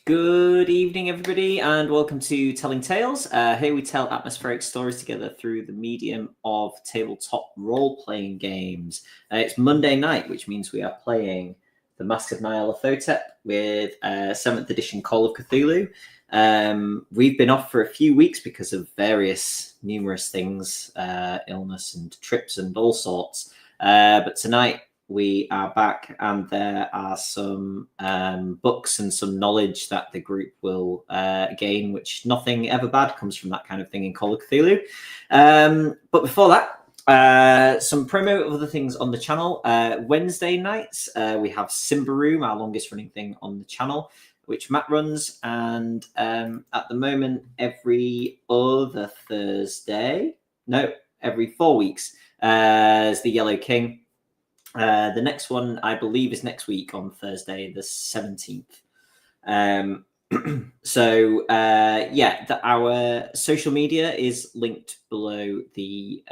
Good evening, everybody, and welcome to Telling Tales. Here we tell atmospheric stories together through the medium of tabletop role-playing games. It's Monday night, which means we are playing the Masks of Nyarlathotep with 7th edition Call of Cthulhu. We've been off for a few weeks because of numerous things, illness and trips and all sorts. But tonight, we are back, and there are some books and some knowledge that the group will gain, which nothing ever bad comes from that kind of thing in Call of Cthulhu. But before that, some promo of other things on the channel. Wednesday nights, we have Simba Room, our longest running thing on the channel, which Matt runs, and at the moment, every 4 weeks, is the Yellow King. The next one, I believe, is next week on Thursday, the 17th. Our social media is linked below the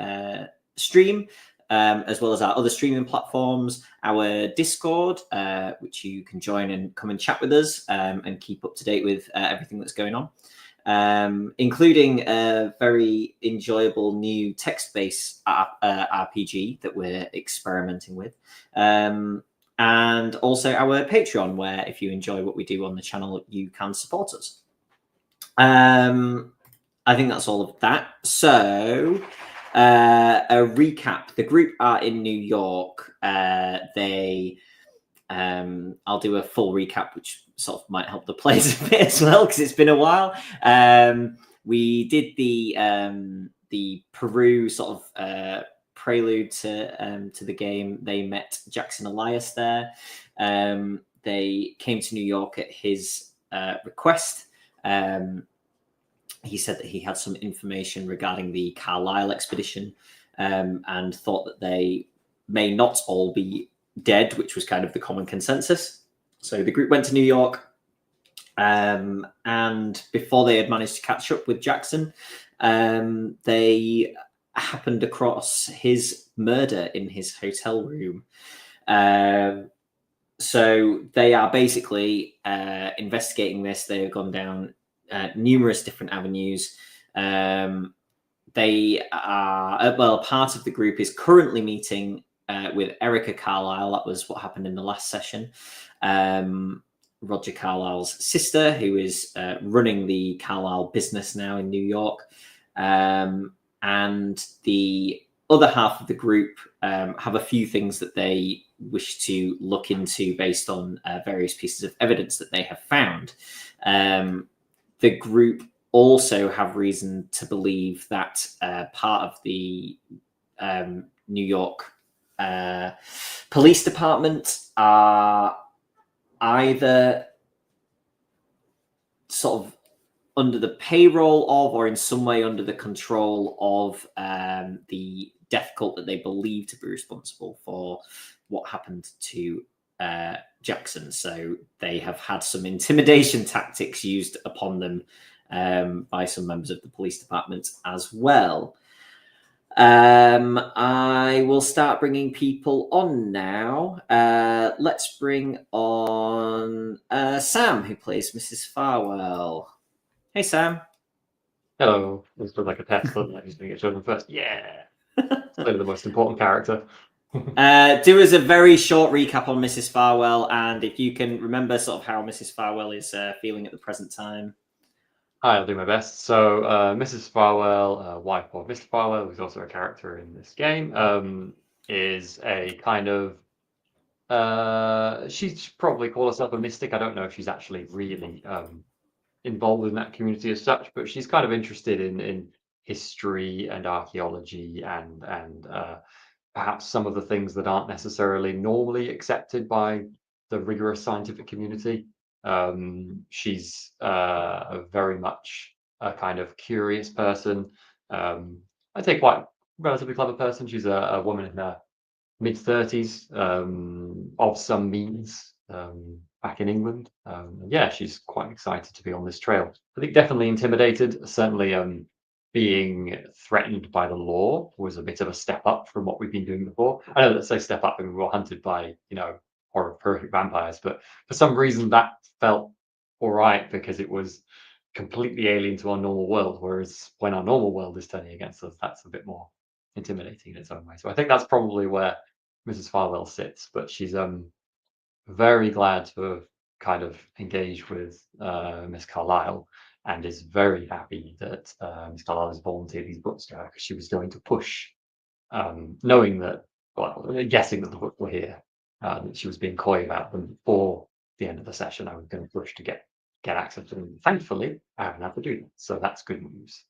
stream, as well as our other streaming platforms, our Discord, which you can join and come and chat with us and keep up to date with everything that's going on. Including a very enjoyable new text-based RPG that we're experimenting with. And also our Patreon, where if you enjoy what we do on the channel, you can support us. I think that's all of that. So, a recap. The group are in New York. I'll do a full recap, which sort of might help the players a bit as well, because it's been a while. We did the Peru sort of prelude to the game. They met Jackson Elias there. They came to New York at his request. He said that he had some information regarding the Carlisle expedition and thought that they may not all be dead, which was kind of the common consensus. So the group went to New York, and before they had managed to catch up with Jackson, they happened across his murder in his hotel room. So they are basically investigating this. They have gone down numerous different avenues. They are, part of the group is currently meeting with Erica Carlisle. That was what happened in the last session. Roger Carlisle's sister, who is running the Carlisle business now in New York. And the other half of the group have a few things that they wish to look into based on various pieces of evidence that they have found. The group also have reason to believe that part of the New York police department are either sort of under the payroll of, or in some way under the control of, the death cult that they believe to be responsible for what happened to Jackson. So they have had some intimidation tactics used upon them by some members of the police department as well. I will start bringing people on now. Let's bring on Sam, who plays Mrs. Farwell. Hey, Sam. Hello. This looks like a test, but I'm just going to get chosen first. Yeah. Clearly the most important character. Do us a very short recap on Mrs. Farwell, and if you can remember sort of how Mrs. Farwell is feeling at the present time. Hi, I'll do my best. So, Mrs. Farwell, wife of Mr. Farwell, who's also a character in this game, is a kind of... she'd probably call herself a mystic. I don't know if she's actually really involved in that community as such, but she's kind of interested in history and archaeology and perhaps some of the things that aren't necessarily normally accepted by the rigorous scientific community. She's very much a kind of curious person. I'd say quite relatively clever person. She's a woman in her mid-30s, of some means, back in England. Yeah, she's quite excited to be on this trail. I think definitely intimidated, certainly being threatened by the law was a bit of a step up from what we've been doing before. I know that say step up and we were hunted by, horrific vampires, but for some reason that felt all right because it was completely alien to our normal world, whereas when our normal world is turning against us, that's a bit more intimidating in its own way. So I think that's probably where Mrs. Farwell sits, but she's very glad to have kind of engaged with Miss Carlyle, and is very happy that Miss Carlyle has volunteered these books to her, because she was going to push, knowing that, well, guessing that the books were here, that she was being coy about them before the end of the session. I was going to push to get access to them. Thankfully, I haven't had to do that, so that's good news.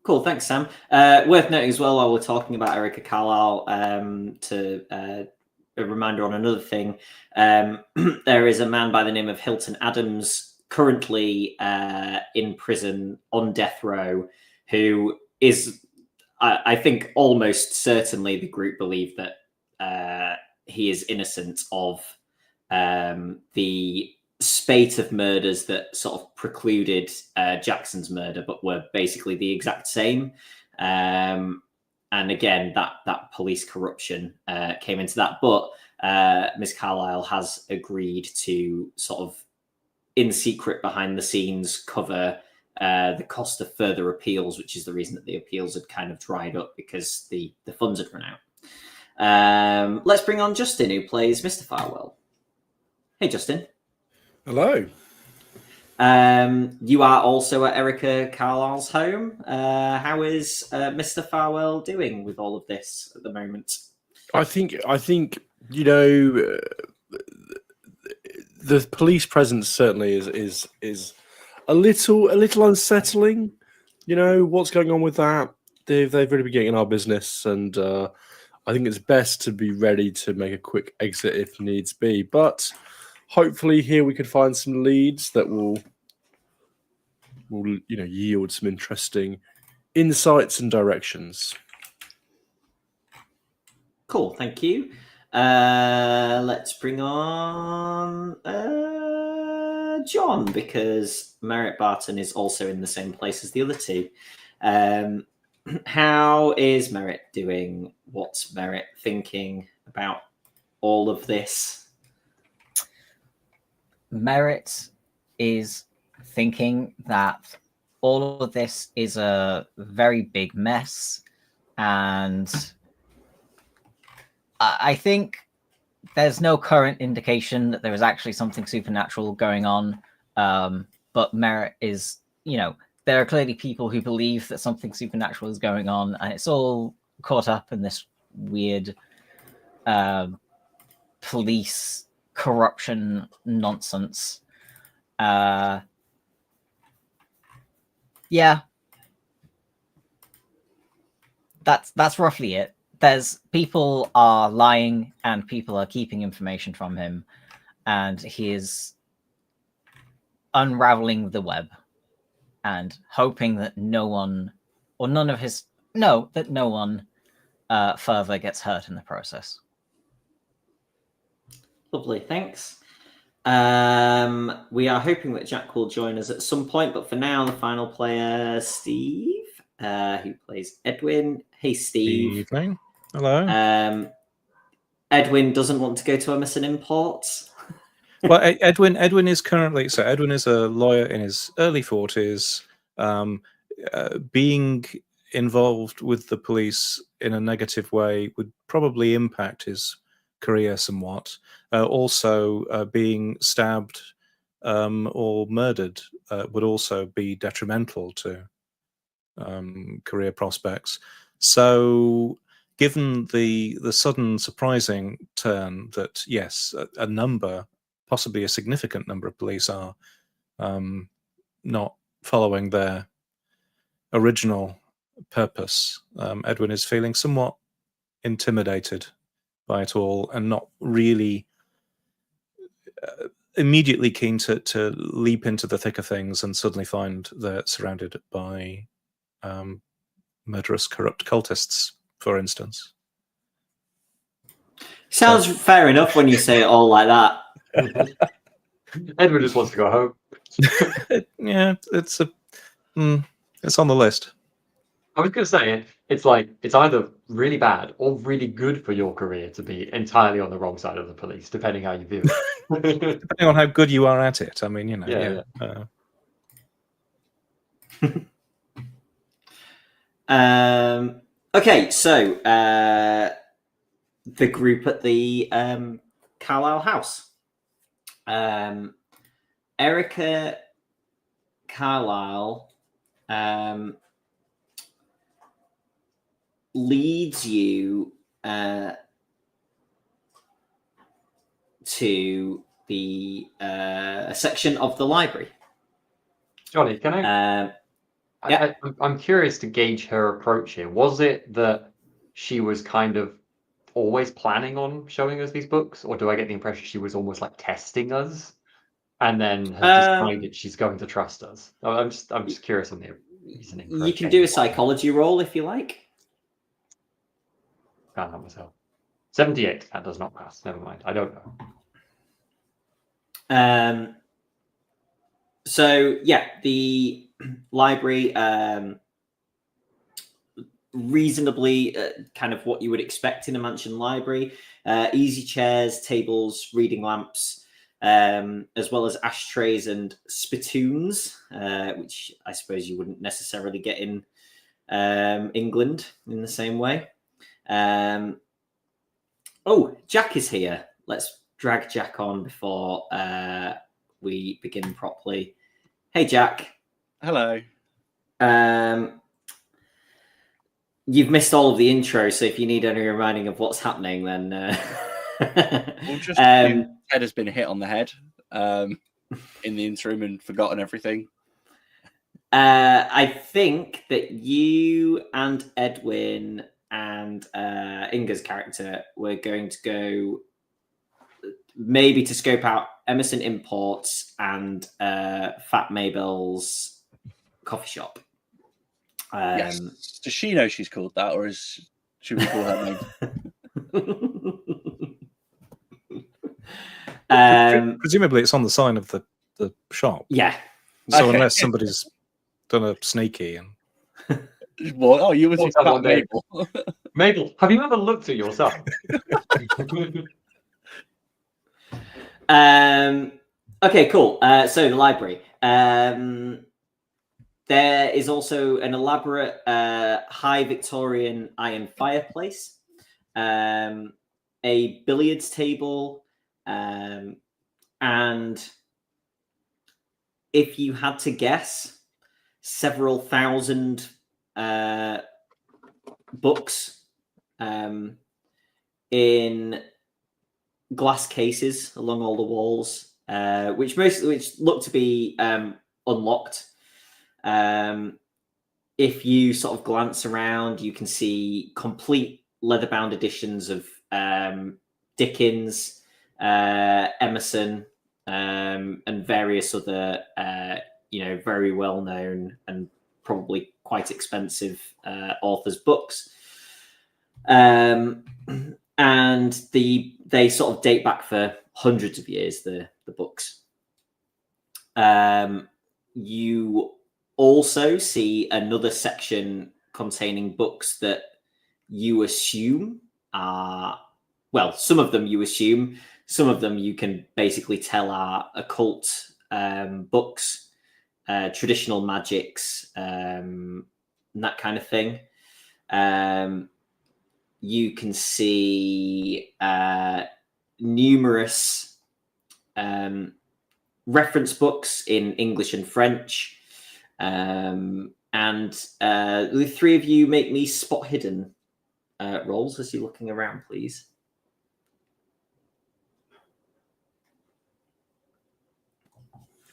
Cool, thanks, Sam. Worth noting as well, while we're talking about Erica Carlisle, to a reminder on another thing, there is a man by the name of Hilton Adams currently in prison on death row, who is, I think, almost certainly the group believe that he is innocent of the spate of murders that sort of precluded Jackson's murder, but were basically the exact same. And again, that police corruption came into that. But Ms. Carlyle has agreed to sort of, in secret, behind the scenes, cover the cost of further appeals, which is the reason that the appeals had kind of dried up, because the funds had run out. Let's bring on Justin, who plays Mr. Farwell. Hey, Justin. Hello. You are also at Erica Carlisle's home. How is Mr. Farwell doing with all of this at the moment? I think you know, the police presence certainly is a little unsettling. You know what's going on with that. They've really been getting in our business, and I think it's best to be ready to make a quick exit if needs be. But hopefully here we could find some leads that will yield some interesting insights and directions. Cool, thank you. Let's bring on John, because Merritt Barton is also in the same place as the other two. How is Merritt doing? What's Merritt thinking about all of this? Merritt is thinking that all of this is a very big mess, and I think there's no current indication that there is actually something supernatural going on. But Merritt is, there are clearly people who believe that something supernatural is going on, and it's all caught up in this weird police corruption nonsense. Yeah, that's roughly it. There's people are lying and people are keeping information from him, and he is unraveling the web and hoping that no one further gets hurt in the process. Lovely, thanks. We are hoping that Jack will join us at some point, but for now, the final player, Steve, who plays Edwin. Hey, Steve. Evening. Hello. Edwin doesn't want to go to Emerson Imports. Well, Edwin is Edwin is a lawyer in his early 40s. Being involved with the police in a negative way would probably impact his career somewhat. Also, being stabbed or murdered would also be detrimental to career prospects. So, given the sudden surprising turn that, yes, a number, possibly a significant number of police are not following their original purpose, Edwin is feeling somewhat intimidated by it all, and not really immediately keen to leap into the thick of things and suddenly find they're surrounded by murderous, corrupt cultists, for instance. Sounds fair enough when you say it all like that. Edward just wants to go home. Yeah, it's on the list. I was going to say it's like it's either really bad or really good for your career to be entirely on the wrong side of the police, depending how you view it. Depending on how good you are at it. I mean, you know, Yeah, Okay, so the group at the Carlisle house. Erica Carlisle leads you to the section of the library. Jonny, can I? I'm curious to gauge her approach here. Was it that she was kind of always planning on showing us these books, or do I get the impression she was almost like testing us, and then has decided she's going to trust us? I'm just curious on the reasoning. You can do a psychology roll if you like. Can't help myself. 78. That does not pass. Never mind. I don't know. So yeah, the library, reasonably kind of what you would expect in a mansion library. Easy chairs, tables, reading lamps, as well as ashtrays and spittoons, which I suppose you wouldn't necessarily get in England in the same way. Oh, Jack is here. Let's drag Jack on before we begin properly. Hey, Jack. Hello. You've missed all of the intro, so if you need any reminding of what's happening, then Well, just Ted has been hit on the head in the interim and forgotten everything. I think that you and Edwin and Inga's character were going to go maybe to scope out Emerson Imports and Fat Mabel's coffee shop. Yes. Does she know she's called that, or should we call her name? Presumably, it's on the sign of the shop. Yeah. So unless somebody's done a sneaky and. What? Oh, you was about Mabel. Mabel, have you ever looked at yourself? Okay, cool. So the library. There is also an elaborate high Victorian iron fireplace, a billiards table, and if you had to guess, several thousand books in glass cases along all the walls, which look to be unlocked. If you sort of glance around, you can see complete leather-bound editions of Dickens, Emerson, and various other, very well-known and probably quite expensive authors' books. And they sort of date back for hundreds of years, the books. You also see another section containing books that you assume are, well, some of them you assume, some of them you can basically tell are occult books, traditional magics, and that kind of thing. You can see numerous reference books in English and French. And the three of you make me spot hidden rolls as you're looking around, please.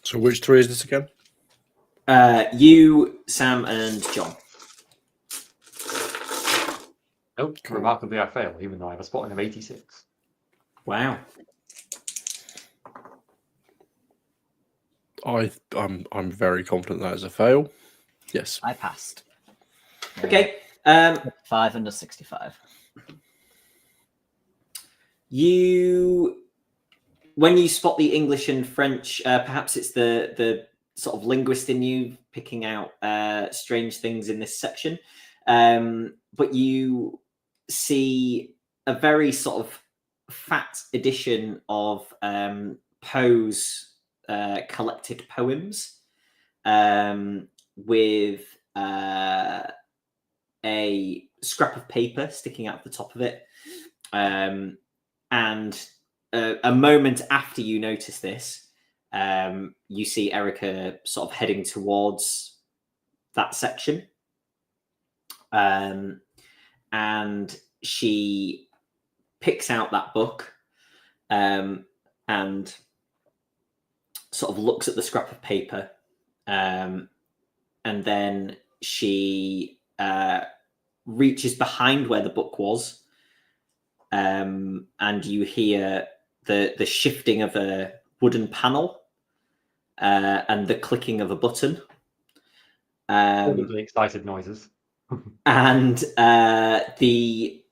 So which three is this again? You, Sam, and John. Nope. Cool. Remarkably, I fail, even though I have a spotting of 86. Wow. I'm very confident that is a fail. Yes. I passed. Okay. 5 under 65. When you spot the English and French, perhaps it's the sort of linguist in you picking out strange things in this section. But you see a very sort of fat edition of Poe's collected poems with a scrap of paper sticking out the top of it. And a moment after you notice this, you see Erica sort of heading towards that section. And she picks out that book and sort of looks at the scrap of paper. And then she reaches behind where the book was. And you hear the shifting of a wooden panel and the clicking of a button. Probably excited noises. And the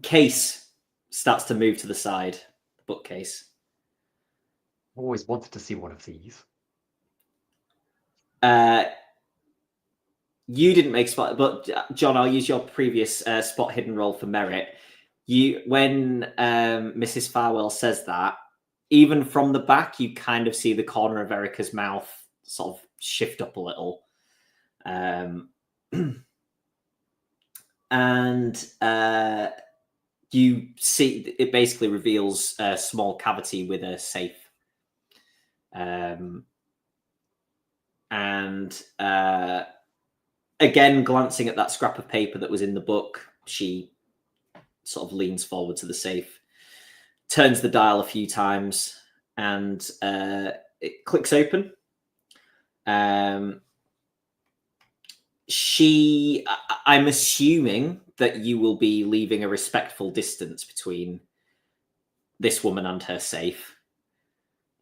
case starts to move to the side, the bookcase. Always wanted to see one of these. You didn't make spot, but John, I'll use your previous spot hidden roll for merit. When Mrs. Farwell says that, even from the back, you kind of see the corner of Erica's mouth sort of shift up a little. And you see it basically reveals a small cavity with a safe. And again, glancing at that scrap of paper that was in the book, she sort of leans forward to the safe, turns the dial a few times, and it clicks open. I'm assuming that you will be leaving a respectful distance between this woman and her safe.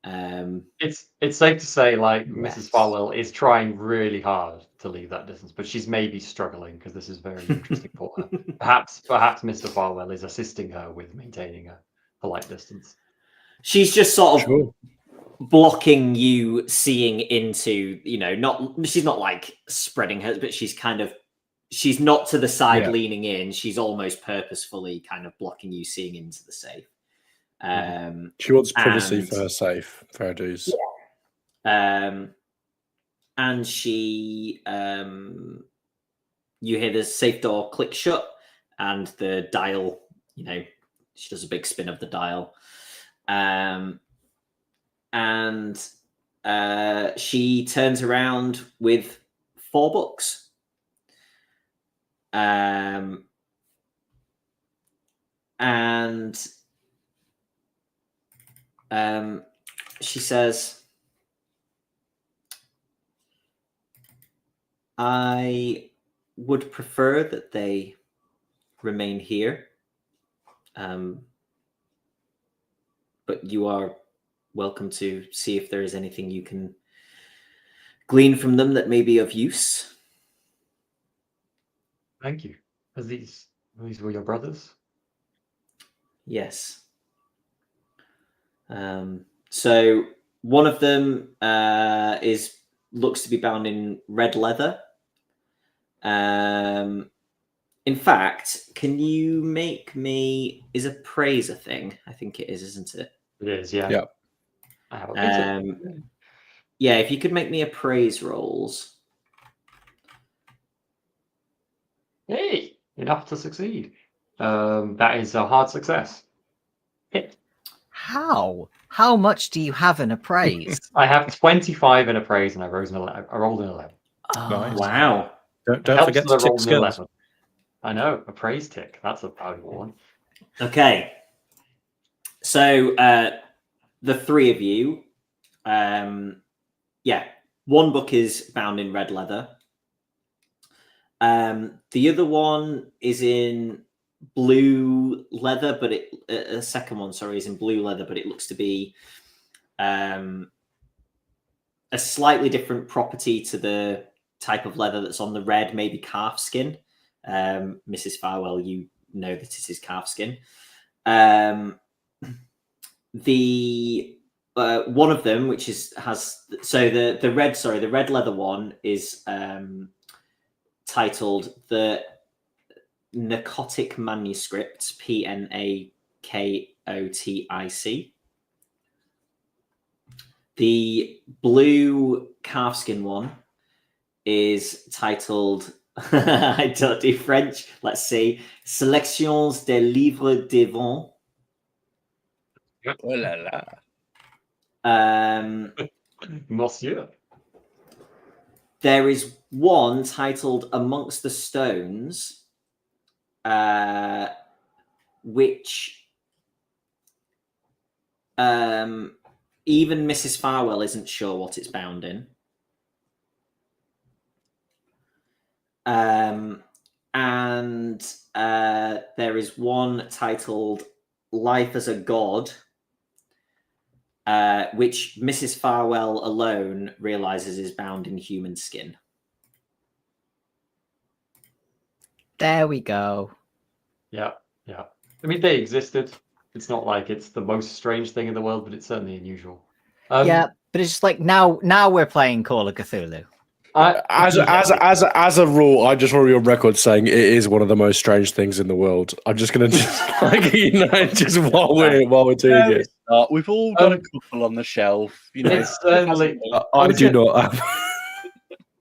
It's safe to say, like, Yes. Mrs. Farwell is trying really hard to leave that distance, but she's maybe struggling because this is very interesting for her. Perhaps Mr. Farwell is assisting her with maintaining a polite distance. She's just sort of Sure. blocking you seeing into, she's not like spreading her, but she's not to the side leaning in. She's almost purposefully kind of blocking you seeing into the safe. She wants privacy for her safe. Fair dues. And she, you hear the safe door click shut, and the dial, she does a big spin of the dial. And she turns around with 4 books. And she says, I would prefer that they remain here. But you are welcome to see if there is anything you can glean from them that may be of use. Thank you. These were your brothers? Yes. So one of them looks to be bound in red leather. In fact, can you make me... Is appraise a thing? I think it is, isn't it? It is, yeah. Yeah. I have a yeah, if you could make me appraise rolls. Hey, enough to succeed. That is a hard success. Hit. How? How much do you have in appraise? I have 25 in appraise, and I rolled an 11. Oh, Nice. Wow. Don't Helps forget that I to tick rolled an skills. 11. I know, appraise tick. That's a valuable one. Okay. So the 3 of you, one book is bound in red leather. The other one is in blue leather, but a second one, is in blue leather, but it looks to be a slightly different property to the type of leather that's on the red, maybe calf skin. Mrs. Farwell, you know that it is calf skin. The one of them, which has the red leather one is titled the narcotic manuscripts, PNAKOTIC. The blue calfskin one is titled, I don't do French, let's see, Sélections des livres de vent. Oh la la. Monsieur. There is one titled Amongst the Stones, which even Mrs. Farwell isn't sure what it's bound in. And there is one titled Life as a God, which Mrs. Farwell alone realizes is bound in human skin. There we go. Yeah. I mean, they existed. It's not like it's the most strange thing in the world, but it's certainly unusual. Yeah, but it's just like now we're playing Call of Cthulhu. As a rule, I just want to be on record saying it is one of the most strange things in the world. I'm just going to just while we're doing it. We've all got a couple on the shelf. It's certainly. I do not.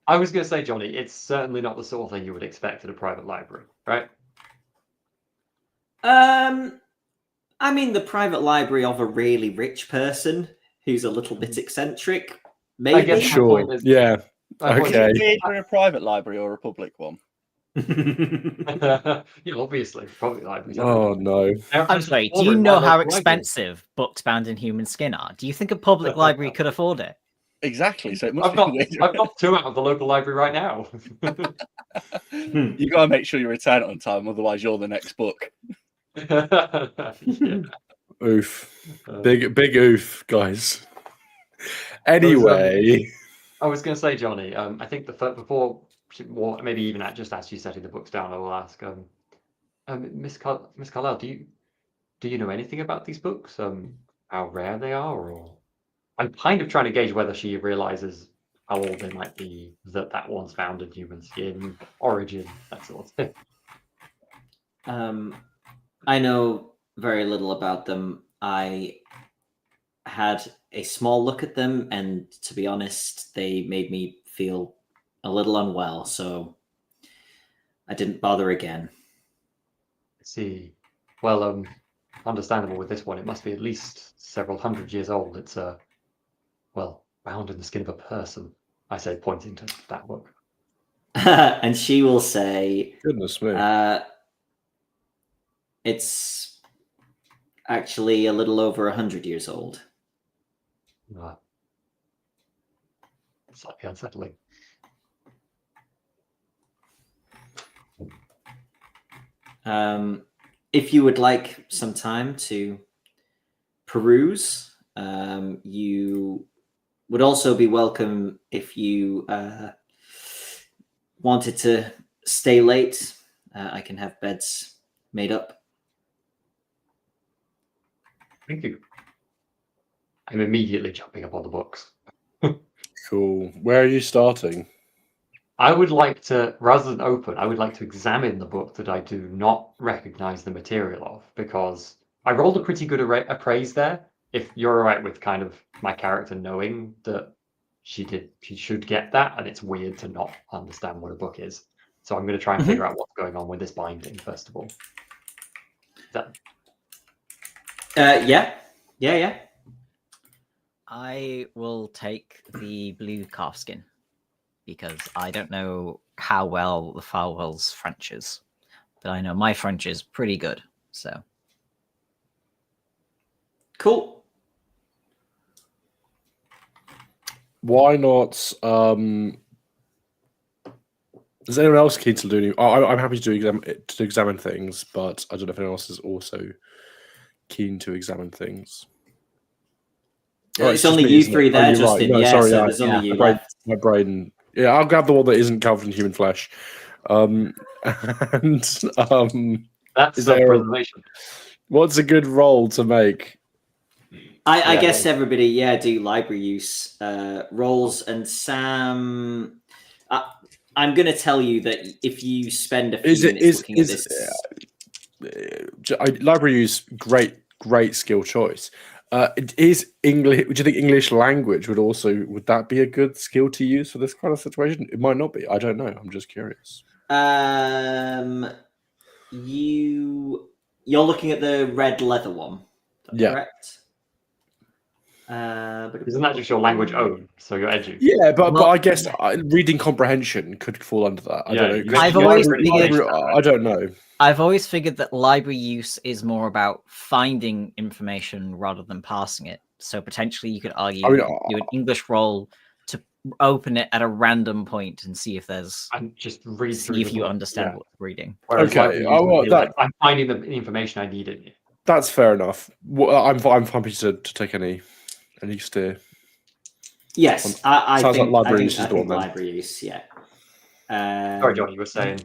I was going to say, Johnny, it's certainly not the sort of thing you would expect at a private library, right? I mean, the private library of a really rich person who's a little bit eccentric, maybe. I guess Sure. Yeah. Okay. Is it in a private library or a public one? Obviously, public libraries. Oh no! I'm sorry. Do you know how expensive books bound in human skin are? Do you think a public library could afford it? Exactly. So it must I've got 2 out of the local library right now. You got to make sure you return it on time, otherwise you're the next book. Yeah. Oof! Big oof, guys. Anyway, I was going to say, Johnny. I think before, maybe even just as you setting the books down, I will ask, Miss Carlyle, do you know anything about these books? How rare they are, or I'm kind of trying to gauge whether she realizes how old they might be. That one's found in human skin, origin, that sort of thing. I know very little about them. I had a small look at them, and to be honest, they made me feel a little unwell, so I didn't bother again. I see. Well, understandable with this one. It must be at least several hundred years old. It's bound in the skin of a person. I say, pointing to that book. And she will say, goodness me. It's actually a little over 100 years old. Slightly unsettling. If you would like some time to peruse, you would also be welcome if you wanted to stay late. I can have beds made up. Thank you. I'm immediately jumping up on the books. Cool. Where are you starting? I would like to, rather than open, I would like to examine the book that I do not recognize the material of, because I rolled a pretty good appraise there. If you're all right with kind of my character knowing that she should get that, and it's weird to not understand what a book is. So I'm going to try and figure out what's going on with this binding, first of all. Yeah. I will take the blue calfskin because I don't know how well the Farwell's French is, but I know my French is pretty good. So cool. Why not? Is anyone else keen to do? I'm happy to examine things, but I don't know if anyone else is also keen to examine things. It's only you three there, Justin. Right. No, yeah, sorry, so there's only you left. My brain. Yeah, I'll grab the one that isn't covered in human flesh. That's self-preservation. What's a good roll to make? I guess everybody, do library use rolls, and Sam. I'm going to tell you that if you spend a few minutes looking at this, library use great skill choice. Is English? Do you think English language would that be a good skill to use for this kind of situation? It might not be. I don't know. I'm just curious. You're looking at the red leather one. Yeah. Correct. Isn't that just your language own? So your edu? Yeah, but I guess reading comprehension could fall under that. I don't know. I don't know. I've always figured that library use is more about finding information rather than passing it. So potentially you could argue do an English roll to open it at a random point and see if there's and just read see if you understand what you're reading. Okay, I'm finding the information I need in it. That's fair enough. Well, I'm happy to take any steer. Yes, I sounds think like library use is the one. Library use, yeah. Sorry, Jonny, you were saying.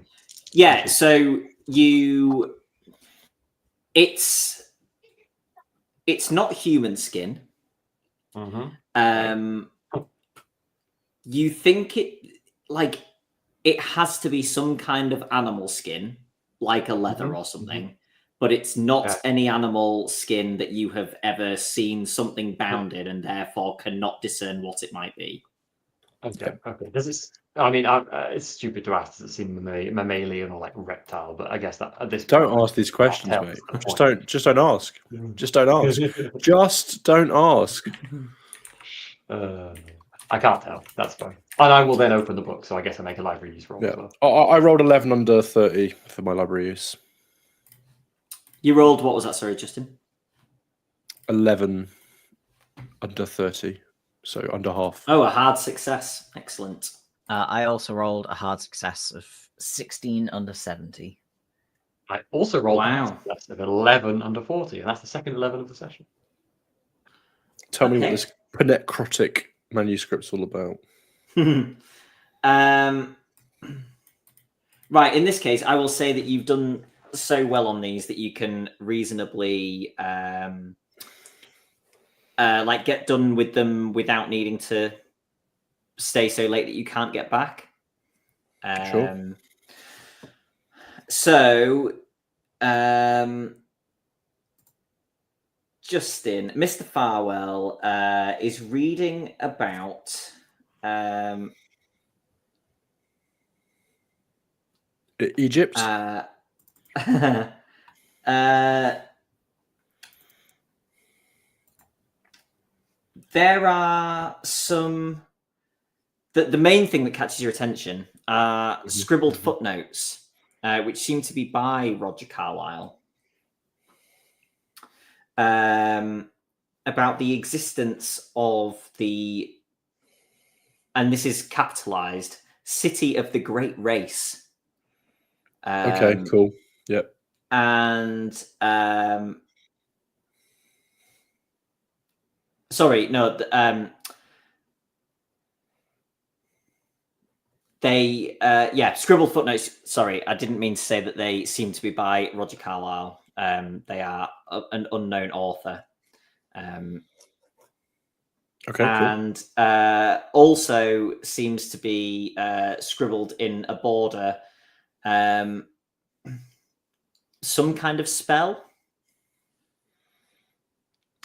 Yeah, so it's not human skin. Mm-hmm. You think it has to be some kind of animal skin, like a leather or something, but it's not any animal skin that you have ever seen something bound in and therefore cannot discern what it might be. Okay. Does it? I mean, it's stupid to ask. Does it seem mammalian or like reptile? But I guess that at this point, don't ask these questions, mate. Just don't ask. Just don't ask. Just don't ask. I can't tell. That's fine. And I will then open the book. So I guess I make a library use roll as well. I rolled 11 under 30 for my library use. You rolled, what was that, sorry, Justin? 11 under 30. So under half. Oh, a hard success. Excellent. I also rolled a hard success of 16 under 70. I also rolled a success of 11 under 40, and that's the second 11 of the session. Tell me what this necrotic manuscript's all about. Right, in this case, I will say that you've done so well on these that you can reasonably get done with them without needing to stay so late that you can't get back. Sure. So, Justin, Mr. Farwell is reading about Egypt. There are some. The main thing that catches your attention are scribbled footnotes, which seem to be by Roger Carlyle, about the existence of the, and this is capitalized, City of the Great Race. Okay, cool. Yep. And sorry, no. They, scribbled footnotes. Sorry, I didn't mean to say that they seem to be by Roger Carlyle. They are an unknown author. Okay, and also seems to be scribbled in a border. Some kind of spell.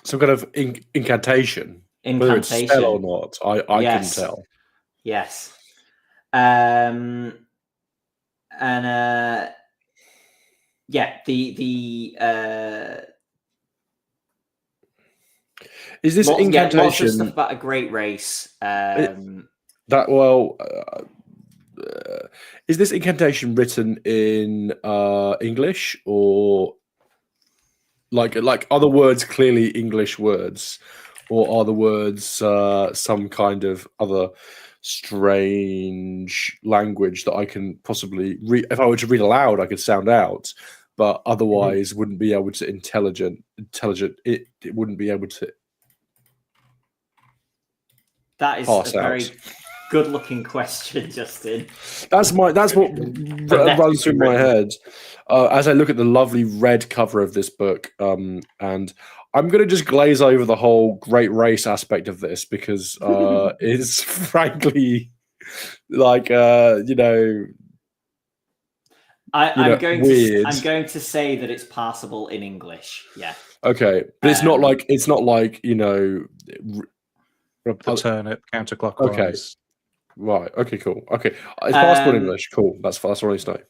Some kind of incantation. Whether it's spell or not, I couldn't tell. Yes. Is this incantation? Lots of stuff about a great race. Is this incantation written in English, or like are the words clearly English words, or are the words some kind of other strange language that I can possibly read? If I were to read aloud, I could sound out, but otherwise wouldn't be able to intelligent. It wouldn't be able to. That is a very good-looking question, Justin. That's what runs through my head as I look at the lovely red cover of this book, and I'm going to just glaze over the whole great race aspect of this because it's frankly like you know. I'm going weird. I'm going to say that it's passable in English. Yeah. Okay, but it's not like you know. The turnip counterclockwise. Right. Okay. Cool. Okay. It's passable in English. Cool. That's what I need to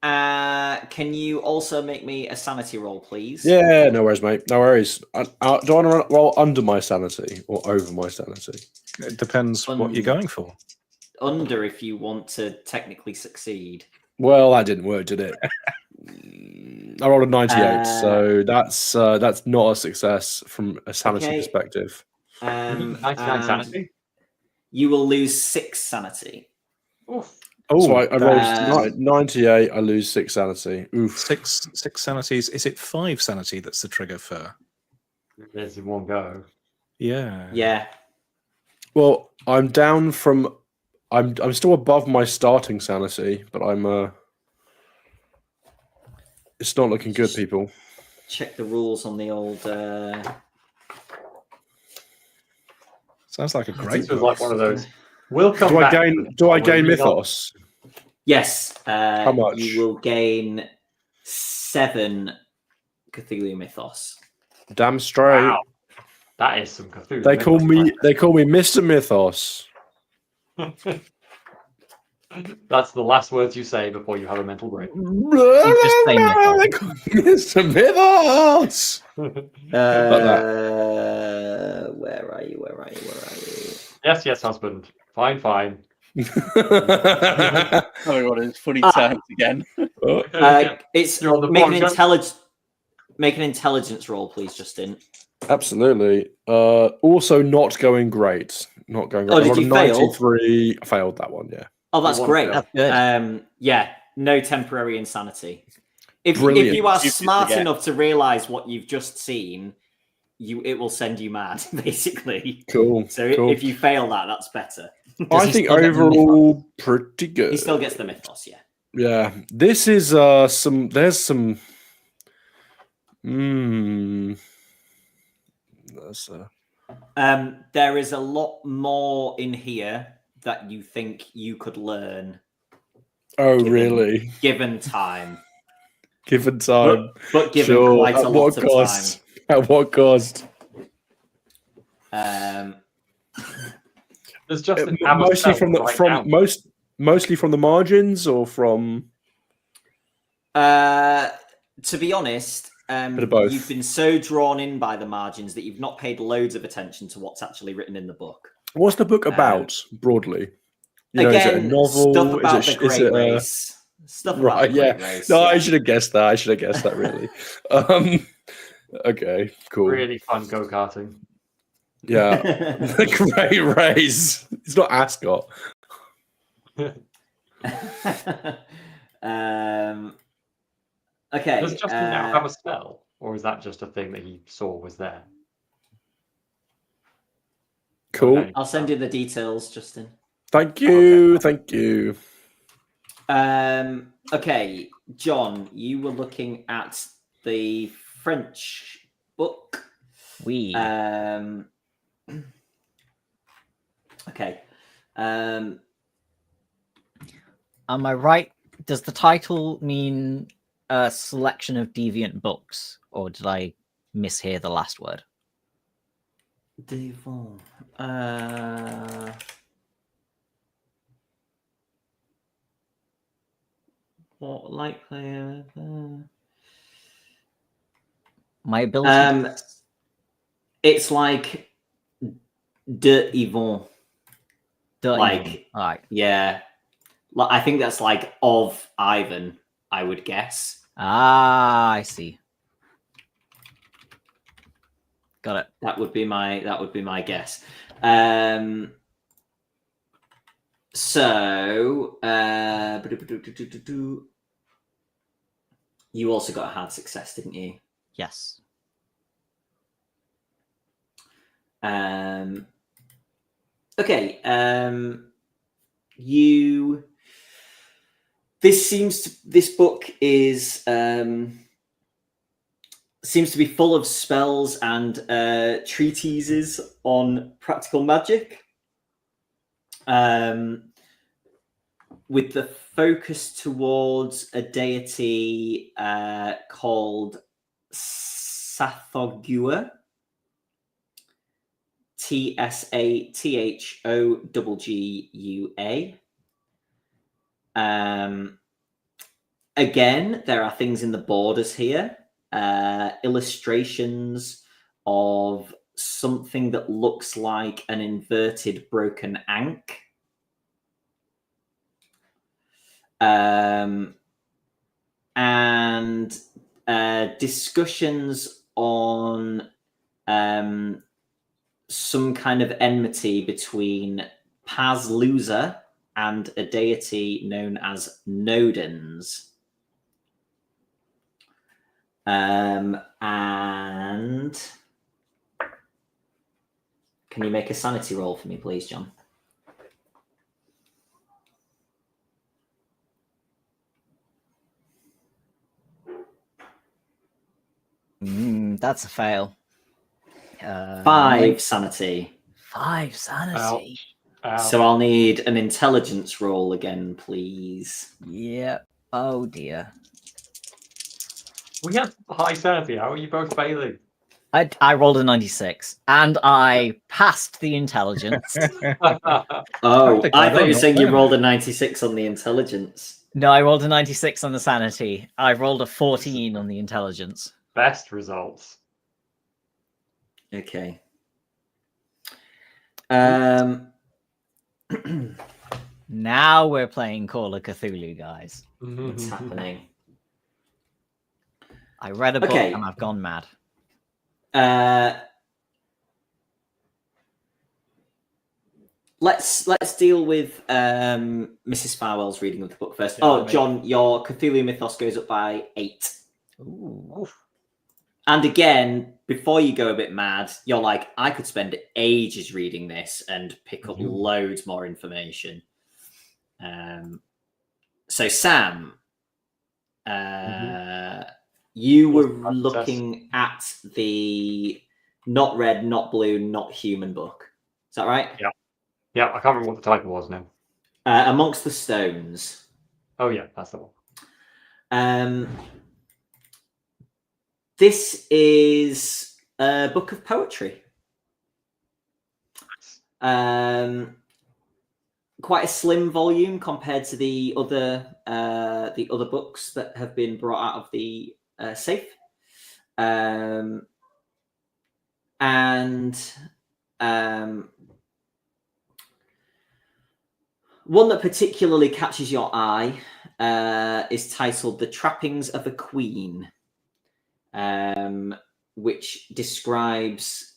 know. Can you also make me a sanity roll, please? Yeah. No worries, mate. No worries. Do I want to roll under my sanity or over my sanity? It depends what you're going for. Under, if you want to technically succeed. Well, that didn't work, did it? I rolled a 98, so that's not a success from a sanity perspective. 99 sanity? You will lose 6 sanity. Oof. Oh, so I rolled 98. I lose 6 sanity. Oof. Six sanities. Is it 5 sanity that's the trigger for? There's in one go. Yeah. Yeah. Well, I'm down from. I'm still above my starting sanity, but I'm. It's not looking good, people. Check the rules on the old. Sounds like a great. This was like one of those. We'll come do back. Do I gain mythos? Yes. How much? You will gain 7 Cthulhu mythos. Damn straight. Wow. That is some Cthulhu. They call me Mr. Mythos. That's the last words you say before you have a mental break. You just say Mr. Mythos. Where are you? Yes, husband. Fine. Oh my god, it's funny terms again. It's You're on the make an intelligence roll, please, Justin. Absolutely. Also, not going great. Not going great. Oh, did you fail? 93. I failed that one. Yeah. Oh, that's great. That's good. Yeah, no temporary insanity. If Brilliant. you are smart enough to realize what you've just seen, it will send you mad, basically. Cool. So cool. if you fail that, that's better. I think overall pretty good. He still gets the mythos, yeah. Yeah. This is there's some there is a lot more in here that you think you could learn. Oh, really? Given time. Given time. But given quite a lot of cost? time. At what cost? There's just mostly from the margins or from. To be honest, Bit of both. you've been so drawn in by the margins that you've not paid loads of attention to what's actually written in the book. What's the book about broadly? You know, Again, is it a novel? stuff about the is Great it Race. Stuff right? about the Great Race. No, yeah. I should have guessed that. Really. Okay. Cool. really fun go-karting. Yeah. The Great Race. It's not Ascot. Okay. Does Justin now have a spell, or is that just a thing that he saw was there? Cool. Okay. I'll send you the details, Justin. Thank you. Okay. Thank you. Okay, John, you were looking at the French book. We. Okay. Am I right? Does the title mean a selection of deviant books, or did I mishear the last word? Devon. What likely? My ability. It's like de Yvon. Like, all right. Yeah. I think that's like of Ivan, I would guess. Ah, I see. Got it. That would be my guess. So you also got a hard success, didn't you? Yes. Okay. This book is seems to be full of spells and treatises on practical magic. with the focus towards a deity called Sathogua. Sathoggua. Again, there are things in the borders here, illustrations of something that looks like an inverted broken ankh. And discussions on some kind of enmity between Paz Loser and a deity known as Nodens. And can you make a sanity roll for me, please, John? That's a fail. 5 sanity. 5 sanity. So I'll need an intelligence roll again, please. Yeah. Oh dear. We have high sanity. How are you both failing? I rolled a 96 and I passed the intelligence. Oh, I thought you were saying you rolled a 96 on the intelligence. No, I rolled a 96 on the sanity. I rolled a 14 on the intelligence. Best results. Okay. Now we're playing Call of Cthulhu, guys. What's happening? I read a book and I've gone mad. Let's deal with Mrs. Farwell's reading of the book first. John, your Cthulhu mythos goes up by 8. Ooh. And again, before you go a bit mad, you're like, I could spend ages reading this and pick up loads more information. So Sam, you were looking at the not red, not blue, not human book. Is that right? Yeah. Yeah, I can't remember what the title was now. Amongst the Stones. Oh yeah, that's the one. This is a book of poetry. Quite a slim volume compared to the other books that have been brought out of the safe, and one that particularly catches your eye is titled "The Trappings of a Queen," which describes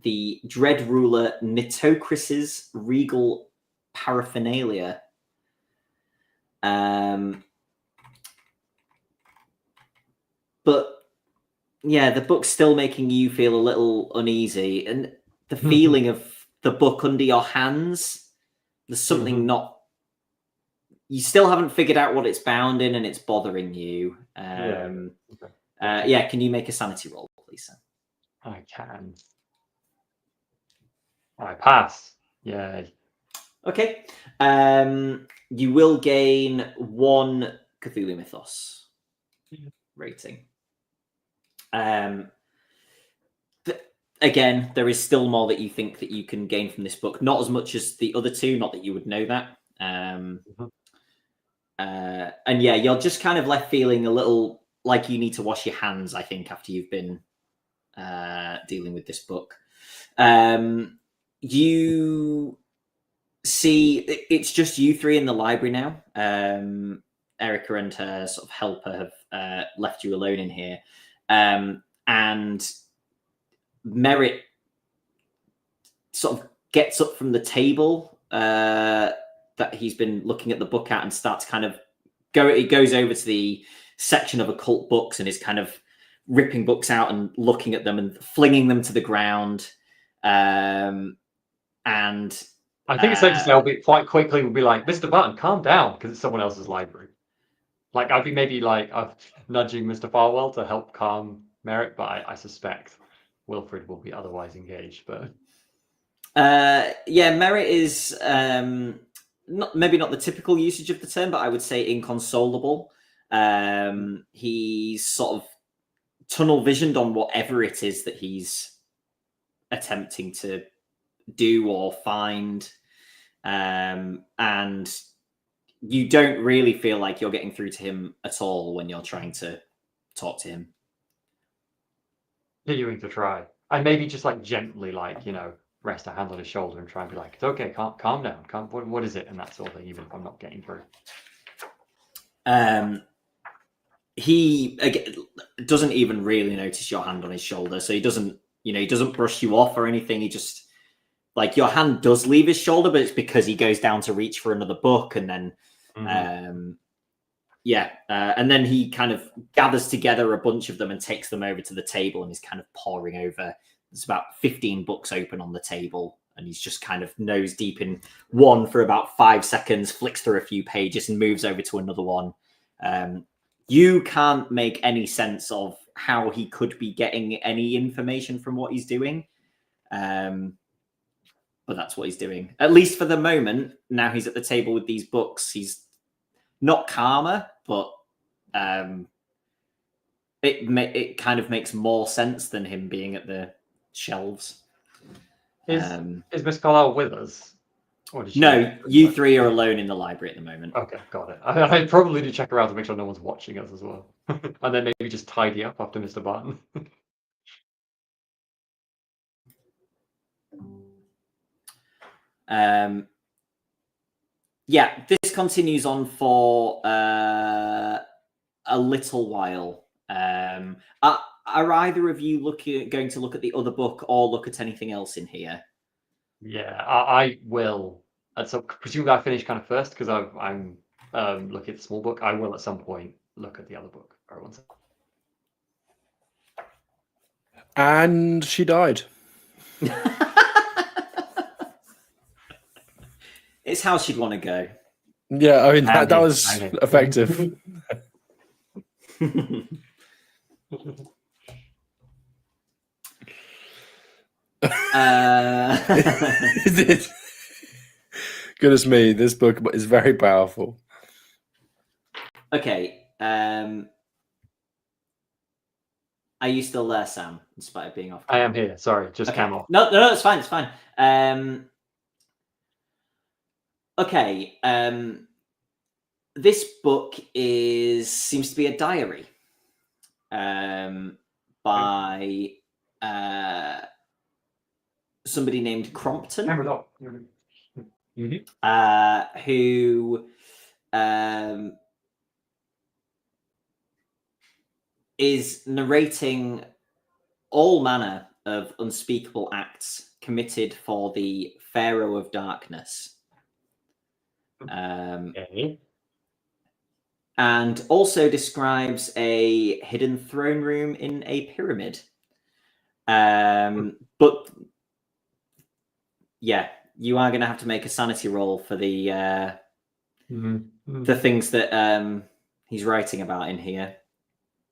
the dread ruler Nitocris's regal paraphernalia. But yeah, the book's still making you feel a little uneasy, and the feeling of the book under your hands, there's something not, you still haven't figured out what it's bound in, and it's bothering you. Can you make a sanity roll, please, Sam? I can. I pass. Yay. Okay. You will gain 1 Cthulhu Mythos rating. Again, there is still more that you think that you can gain from this book. Not as much as the other 2, not that you would know that. And yeah, you're just kind of left feeling a little like you need to wash your hands, I think, after you've been dealing with this book. You see, it's just you 3 in the library now. Erica and her sort of helper have left you alone in here. And Merritt sort of gets up from the table that he's been looking at the book at and starts kind of he goes over to the section of occult books and is kind of ripping books out and looking at them and flinging them to the ground. And I think it's safe to say I'll be quite quickly will be like, Mr. Button, calm down, because it's someone else's library. Like I'd be maybe like nudging Mr. Farwell to help calm Merritt, but I suspect Wilfred will be otherwise engaged. But Yeah, merit is maybe not the typical usage of the term, but I would say inconsolable. He's sort of tunnel visioned on whatever it is that he's attempting to do or find, and you don't really feel like you're getting through to him at all when you're trying to talk to him. Continuing to try, and maybe just like gently, like, you know, rest a hand on his shoulder and try and be like, it's okay, calm down, what is it, and that sort of thing, even if I'm not getting through. He again, doesn't even really notice your hand on his shoulder, so he doesn't brush you off or anything. He just, like, your hand does leave his shoulder, but it's because he goes down to reach for another book, and then and then he kind of gathers together a bunch of them and takes them over to the table, and he's kind of poring over. There's about 15 books open on the table, and he's just kind of nose deep in one for about 5 seconds, flicks through a few pages, and moves over to another one. You can't make any sense of how he could be getting any information from what he's doing. But that's what he's doing, at least for the moment. Now he's at the table with these books. He's not calmer, but it kind of makes more sense than him being at the shelves. Is Miss Carlisle with us? Or did she No, you three are alone in the library at the moment. Okay, got it. I probably need to check around to make sure no one's watching us as well. And then maybe just tidy up after Mr. Barton. Yeah, this continues on for a little while. Are either of you going to look at the other book or look at anything else in here? Yeah, I will. So presumably I finish kind of first because I'm looking at the small book. I will at some point look at the other book. And she died. It's how she'd want to go. Yeah, I mean that was effective. Goodness me, this book is very powerful. Okay. Are you still there, Sam, in spite of being off? I am here. Sorry, just came off. No, it's fine. It's fine. Okay. This book seems to be a diary by somebody named Crompton, who is narrating all manner of unspeakable acts committed for the Pharaoh of Darkness. And also describes a hidden throne room in a pyramid. But yeah, you are going to have to make a sanity roll for the things that he's writing about in here.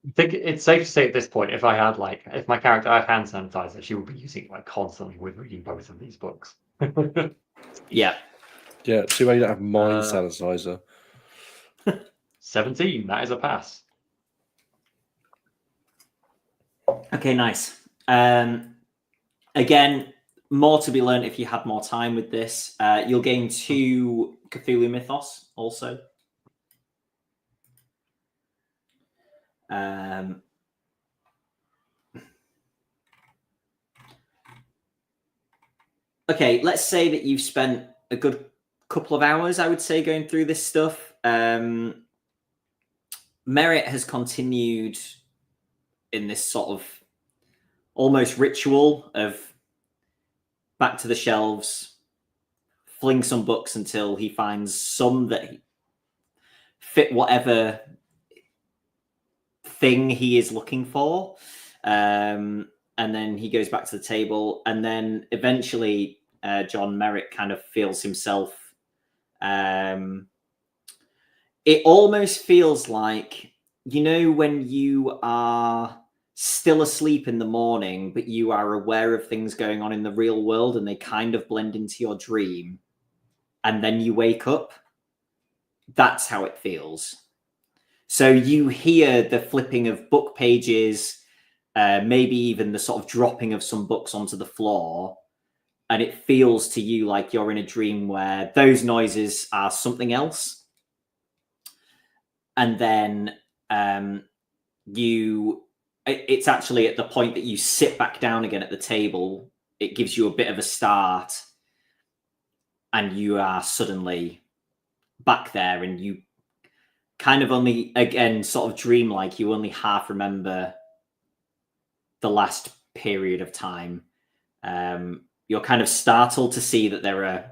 I think it's safe to say at this point, if my character had hand sanitizer, she would be using it like constantly with reading both of these books. Yeah. Yeah, too bad you don't have mind sanitizer. 17, that is a pass. Okay, nice. Again, more to be learned if you had more time with this. You'll gain 2 Cthulhu Mythos also. Okay, let's say that you've spent a good couple of hours, I would say, going through this stuff. Merritt has continued in this sort of almost ritual of back to the shelves, fling some books until he finds some that fit whatever thing he is looking for. And then he goes back to the table, and then eventually John Merritt kind of feels himself. It almost feels like, you know, when you are still asleep in the morning, but you are aware of things going on in the real world and they kind of blend into your dream. And then you wake up. That's how it feels. So you hear the flipping of book pages, maybe even the sort of dropping of some books onto the floor. And it feels to you like you're in a dream where those noises are something else. And then it's actually at the point that you sit back down again at the table, it gives you a bit of a start. And you are suddenly back there, and you kind of only, again, sort of dreamlike, you only half remember the last period of time. You're kind of startled to see that there are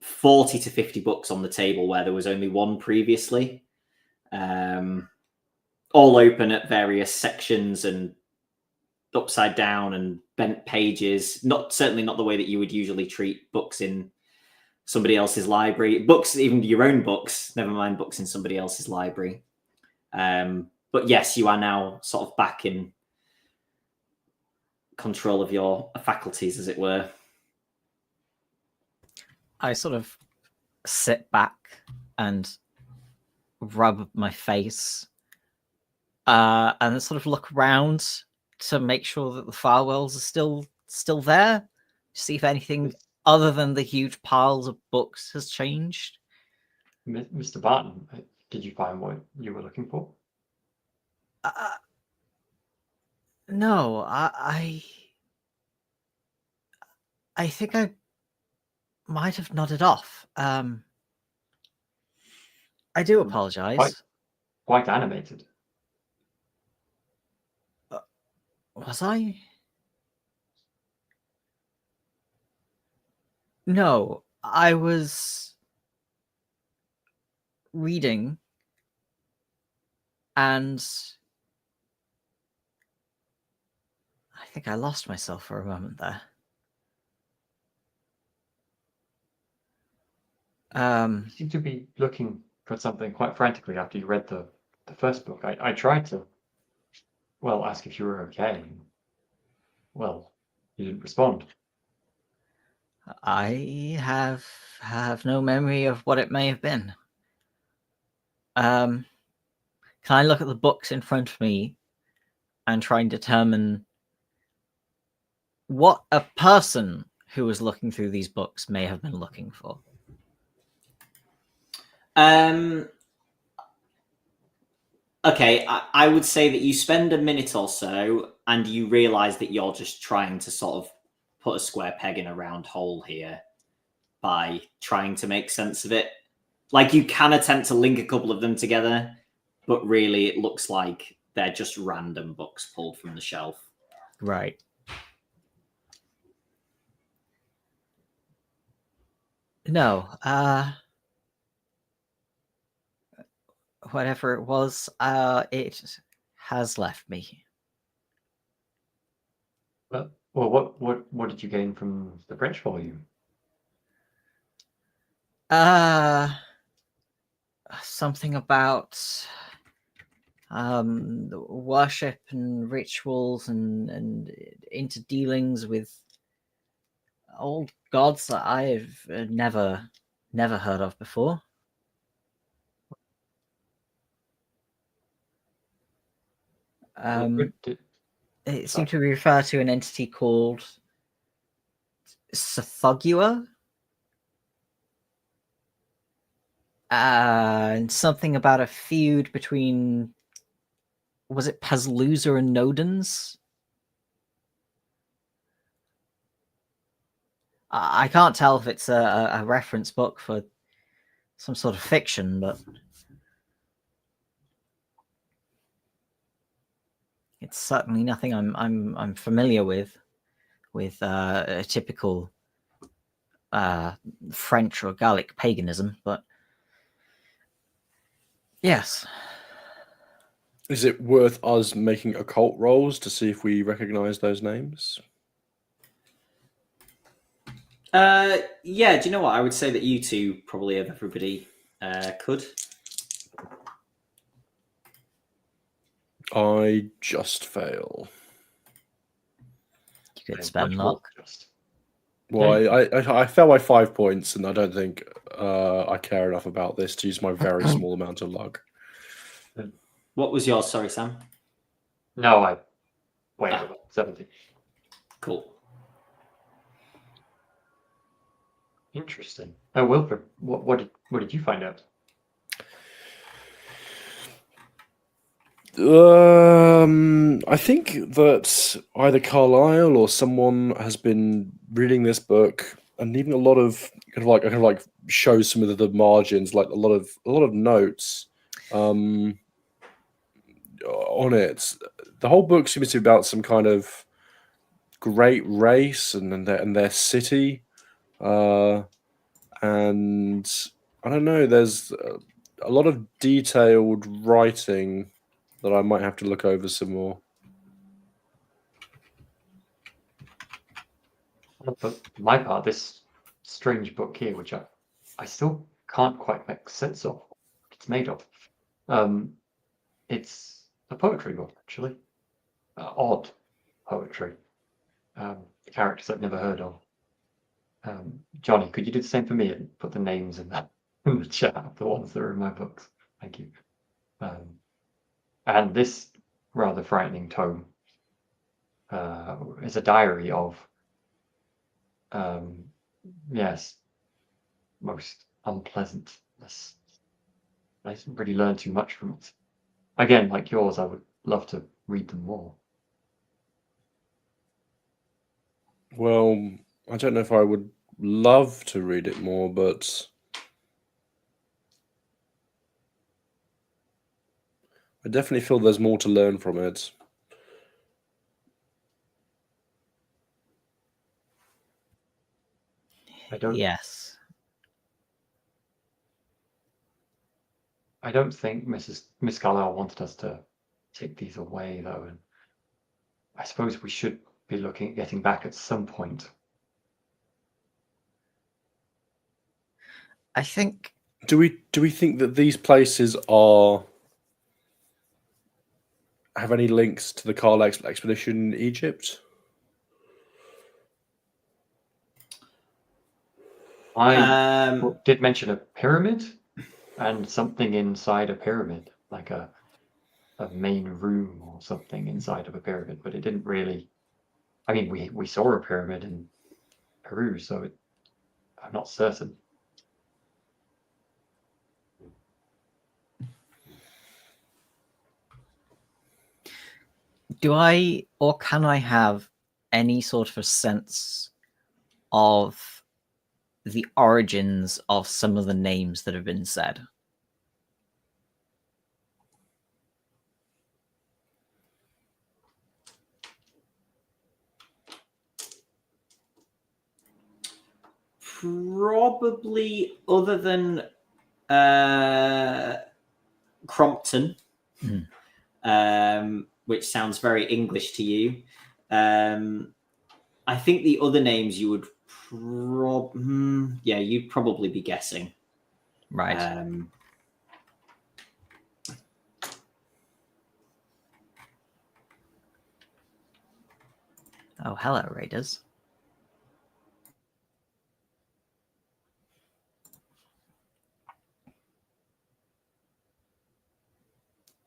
40 to 50 books on the table where there was only one previously. All open at various sections and upside down and bent pages. Certainly not the way that you would usually treat books in somebody else's library. Books, even your own books, never mind books in somebody else's library. But yes, you are now sort of back in control of your faculties, as it were. I sort of sit back and rub my face and sort of look around to make sure that the firewalls are still there, see if anything other than the huge piles of books has changed. Mr. Barton, did you find what you were looking for? No, I think I might have nodded off. I do apologize. Quite animated. Was I? No, I was reading and I think I lost myself for a moment there. You seem to be looking for something quite frantically after you read the first book. I tried to, ask if you were okay. Well, you didn't respond. I have no memory of what it may have been. Can I look at the books in front of me and try and determine what a person who was looking through these books may have been looking for? Okay, I would say that you spend a minute or so and you realize that you're just trying to sort of put a square peg in a round hole here by trying to make sense of it. Like, you can attempt to link a couple of them together, but really it looks like they're just random books pulled from the shelf. Right. No, whatever it was, it has left me. Well, what did you gain from the French volume? Something about worship and rituals and interdealings with old gods that I've never heard of before. It seemed to refer to an entity called Sathogua. And something about a feud between, was it Pazluza and Nodens? I can't tell if it's a reference book for some sort of fiction, but it's certainly nothing I'm familiar with a typical French or Gallic paganism. But yes. Is it worth us making occult rolls to see if we recognize those names? Yeah, do you know what? I would say that you two probably of everybody could. I just fail. You could There's spend much more luck. than just. Well, I fell by 5 points, and I don't think I care enough about this to use my very small amount of luck. What was yours? Sorry, Sam. No, I way over 70. Cool. Interesting. Oh, Wilfred, what did you find out? I think that either Carlisle or someone has been reading this book and leaving a lot of kind of like shows some of the margins, like a lot of notes on it. The whole book seems to be about some kind of great race and their city, and I don't know. There's a lot of detailed writing that I might have to look over some more. For my part, this strange book here, which I still can't quite make sense of what it's made of. It's a poetry book, actually. Odd poetry. Characters I've never heard of. Jonny, could you do the same for me and put the names in the chat of the ones that are in my books? Thank you. And this rather frightening tome is a diary of yes, most unpleasantness. I didn't really learn too much from it. Again, like yours, I would love to read them more. Well, I don't know if I would love to read it more, but I definitely feel there's more to learn from it. Yes. I don't think Miss Carlyle wanted us to take these away, though, and I suppose we should be looking at getting back at some point. I think. Do we think that these places have any links to the Carl expedition in Egypt? I did mention a pyramid and something inside a pyramid, like a main room or something inside of a pyramid, but it didn't really. I mean, we saw a pyramid in Peru, so I'm not certain. Do I or can I have any sort of a sense of the origins of some of the names that have been said? Probably, other than Crompton, which sounds very English to you. I think the other names you would you'd probably be guessing. Right. Oh, hello, Raiders.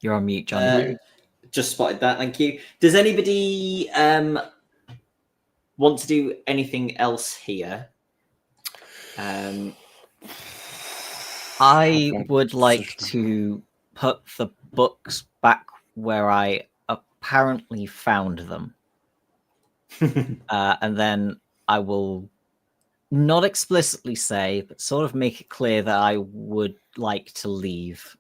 You're on mute, Jonny. Just spotted that. Thank you. Does anybody want to do anything else here? I would like to put the books back where I apparently found them. And then I will not explicitly say, but sort of make it clear that I would like to leave.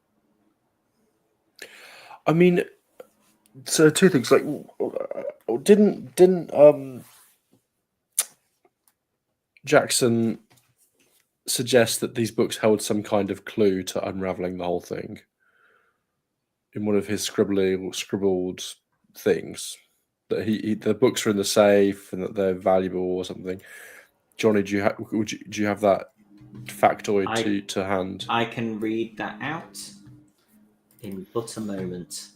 I mean, so two things. Like, didn't Jackson suggest that these books held some kind of clue to unraveling the whole thing in one of his scribbled things? That the books are in the safe and that they're valuable or something. Jonny, do you have that factoid to hand? I can read that out in but a moment.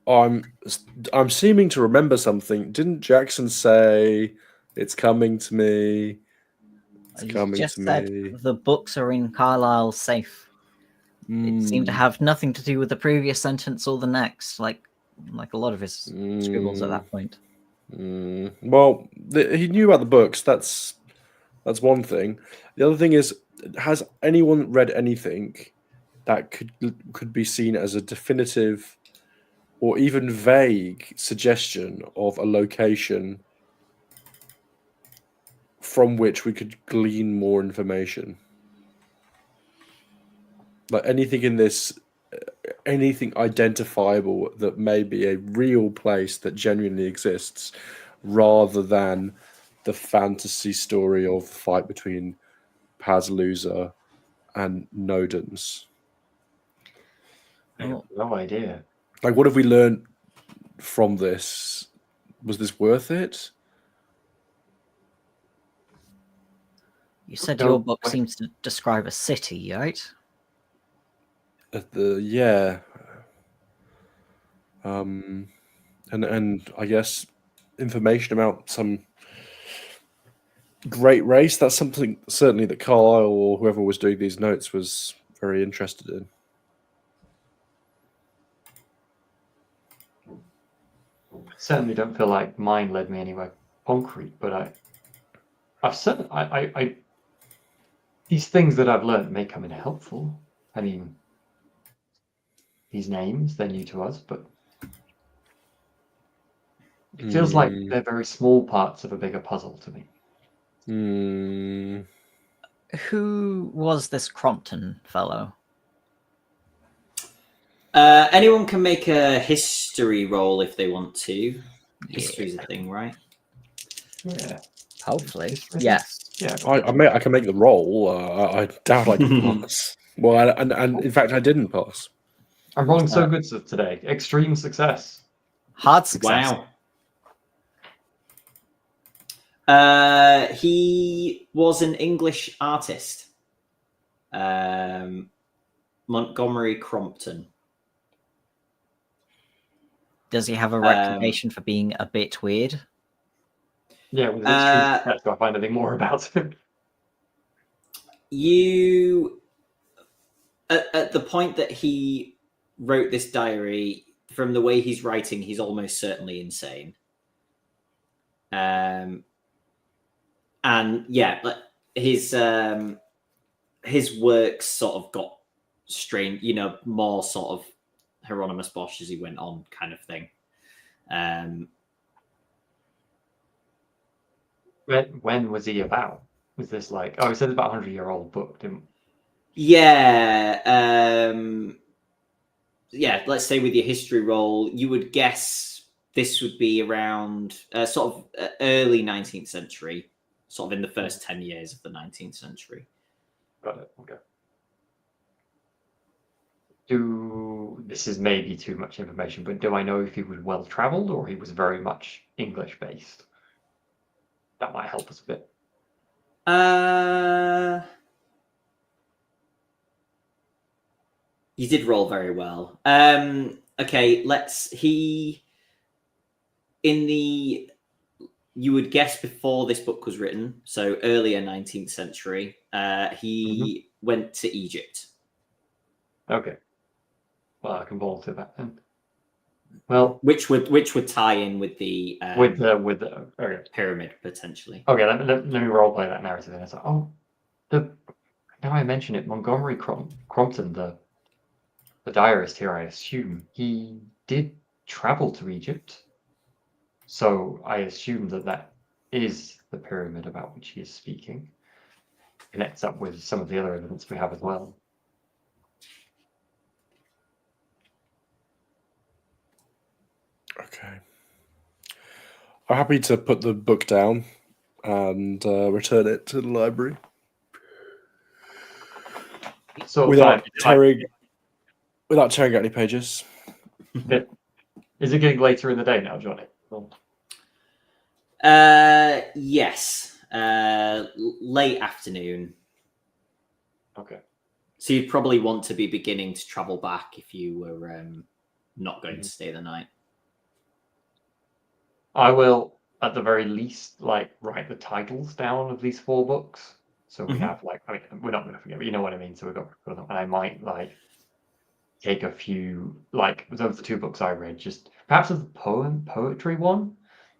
I'm seeming to remember something. Didn't Jackson say it's coming to me? It's You coming just to said me. the books are in Carlisle's safe. It seemed to have nothing to do with the previous sentence or the next, like a lot of his scribbles at that point. Well, he knew about the books. That's one thing. The other thing is, has anyone read anything that could be seen as a definitive or even vague suggestion of a location from which we could glean more information? Like anything in this, anything identifiable that may be a real place that genuinely exists, rather than the fantasy story of the fight between Pazluza and Nodens. I have no idea. Like, what have we learned from this? Was this worth it? You said your book seems to describe a city, right? Yeah. And I guess information about some great race. That's something certainly that Carlisle or whoever was doing these notes was very interested in. Certainly don't feel like mine led me anywhere concrete, but I these things that I've learned may come in helpful. I mean, these names, they're new to us, but it feels like they're very small parts of a bigger puzzle to me. Who was this Crompton fellow? Anyone can make a history roll if they want to. History's a thing, right? Yeah. Hopefully. Yes. Yeah. I can make the roll. I doubt I can pass. Well, and in fact, I didn't pass. I'm rolling so good today. Extreme success. Hard success. Wow. He was an English artist. Montgomery Crompton. Does he have a reputation for being a bit weird? Yeah, with extreme success, do I find anything more about him? You, at the point that he wrote this diary, from the way he's writing, he's almost certainly insane. And yeah, his works sort of got strange, more sort of Hieronymus Bosch as he went on, kind of thing. When was he about? Was this like? Oh, he said it's about 100-year-old book, didn't? Yeah. Yeah. Let's say with your history roll, you would guess this would be around sort of early 19th century, sort of in the first 10 years of the 19th century. Got it. Okay. This is maybe too much information, but do I know if he was well traveled or he was very much English based? That might help us a bit. You did roll very well. Okay, you would guess before this book was written, so earlier 19th century, he went to Egypt. Okay. Well, I can volunteer that then. Well, which would tie in with the okay. pyramid potentially. Okay, let me role play that narrative. And it's like, now I mention it, Montgomery Crompton, the diarist here, I assume he did travel to Egypt. So I assume that is the pyramid about which he is speaking. Connects up with some of the other evidence we have as well. Okay. I'm happy to put the book down and return it to the library. So without tearing out any pages. Is it getting later in the day now, Jonny? Yes. Late afternoon. Okay. So you'd probably want to be beginning to travel back if you were not going to stay the night. I will, at the very least, like write the titles down of these 4 books. So we have like, I mean, we're not going to forget, but you know what I mean. So we've got, and I might like take a few, like those are the 2 books I read. Just perhaps as the poetry one.